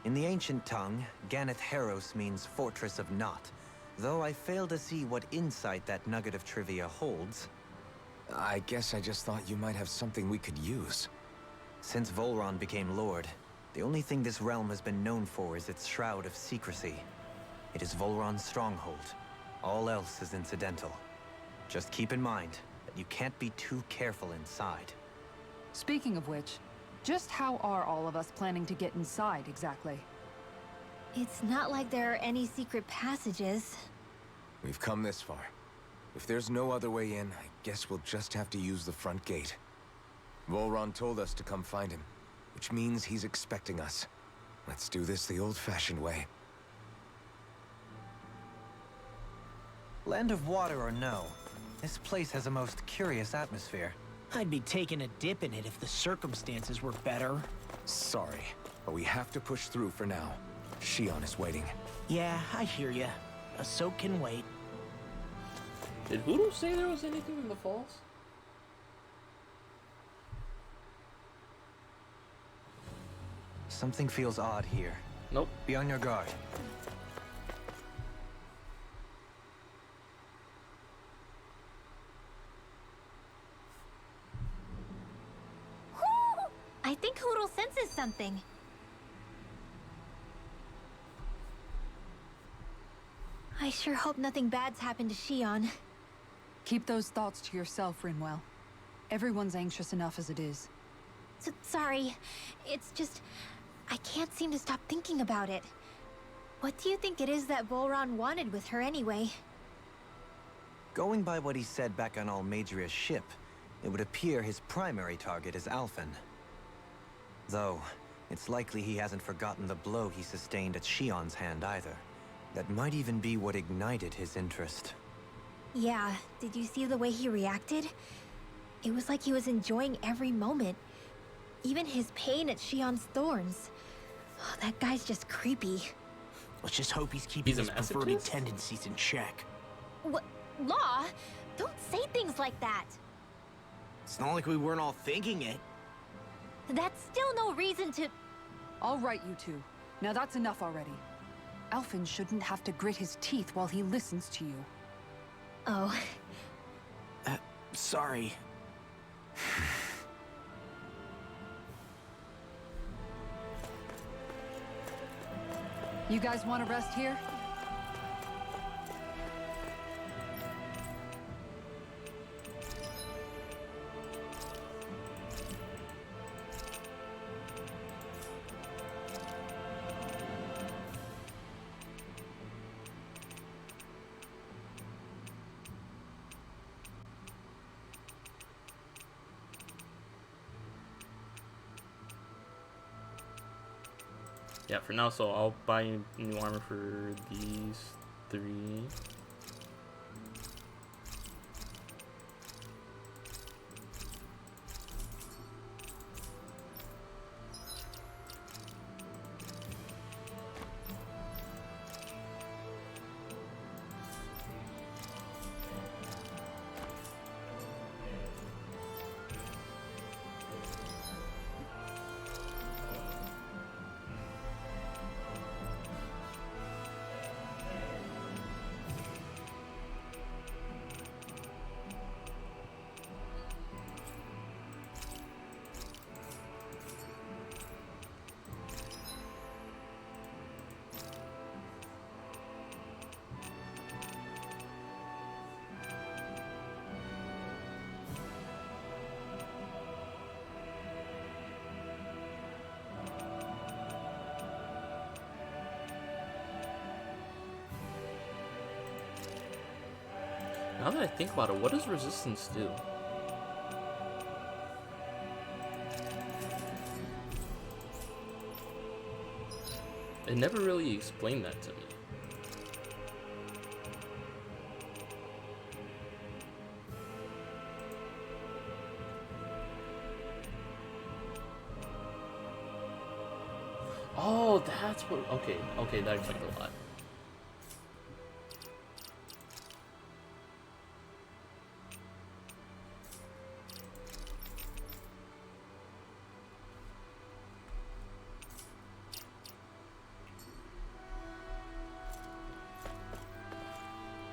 In the ancient tongue, Ganatharos means Fortress of Naught, though I fail to see what insight that nugget of trivia holds. I guess I just thought you might have something we could use. Since Volron became Lord, the only thing this realm has been known for is its shroud of secrecy. It is Volron's stronghold. All else is incidental. Just keep in mind that you can't be too careful inside. Speaking of which, just how are all of us planning to get inside exactly? It's not like there are any secret passages. We've come this far. If there's no other way in, I guess we'll just have to use the front gate. Volron told us to come find him, which means he's expecting us. Let's do this the old-fashioned way. Land of water or no, this place has a most curious atmosphere. I'd be taking a dip in it if the circumstances were better. Sorry, but we have to push through for now. Shion is waiting. Yeah, I hear ya. A soak can wait. Did Hoodoo say there was anything in the falls? Something feels odd here. Nope. Be on your guard. I think Hootle senses something. I sure hope nothing bad's happened to Shion. Keep those thoughts to yourself, Rinwell. Everyone's anxious enough as it is. Sorry. It's just... I can't seem to stop thinking about it. What do you think it is that Volron wanted with her anyway? Going by what he said back on Almadria's ship, it would appear his primary target is Alphen. Though, it's likely he hasn't forgotten the blow he sustained at Shion's hand either. That might even be what ignited his interest. Yeah, did you see the way he reacted? It was like he was enjoying every moment. Even his pain at Shion's thorns. Oh, that guy's just creepy. Let's just hope he's keeping He's a his perverted masochist? tendencies in check. What? Law? Don't say things like that. It's not like we weren't all thinking it. That's still no reason to... All right, you two. Now that's enough already. Alphen shouldn't have to grit his teeth while he listens to you. Oh. Sorry. You guys want to rest here? Yeah, for now, so I'll buy new armor for these 3. Now that I think about it, what does resistance do? It never really explained that to me. Oh, that's what... Okay, okay, that explains a lot.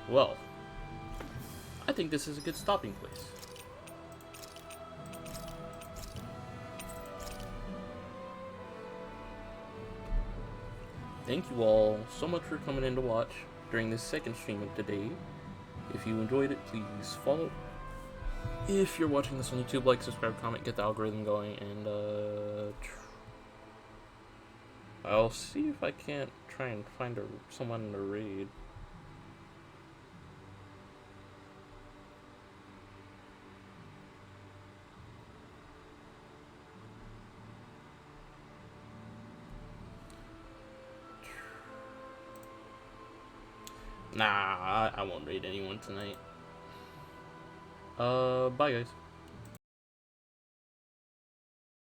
Well, I think this is a good stopping place. Thank you all so much for coming in to watch during this second stream of the day. If you enjoyed it, please follow. If you're watching this on YouTube, like, subscribe, comment, get the algorithm going, and I'll see if I can't try and find someone to raid. Nah, I won't raid anyone tonight. Bye guys.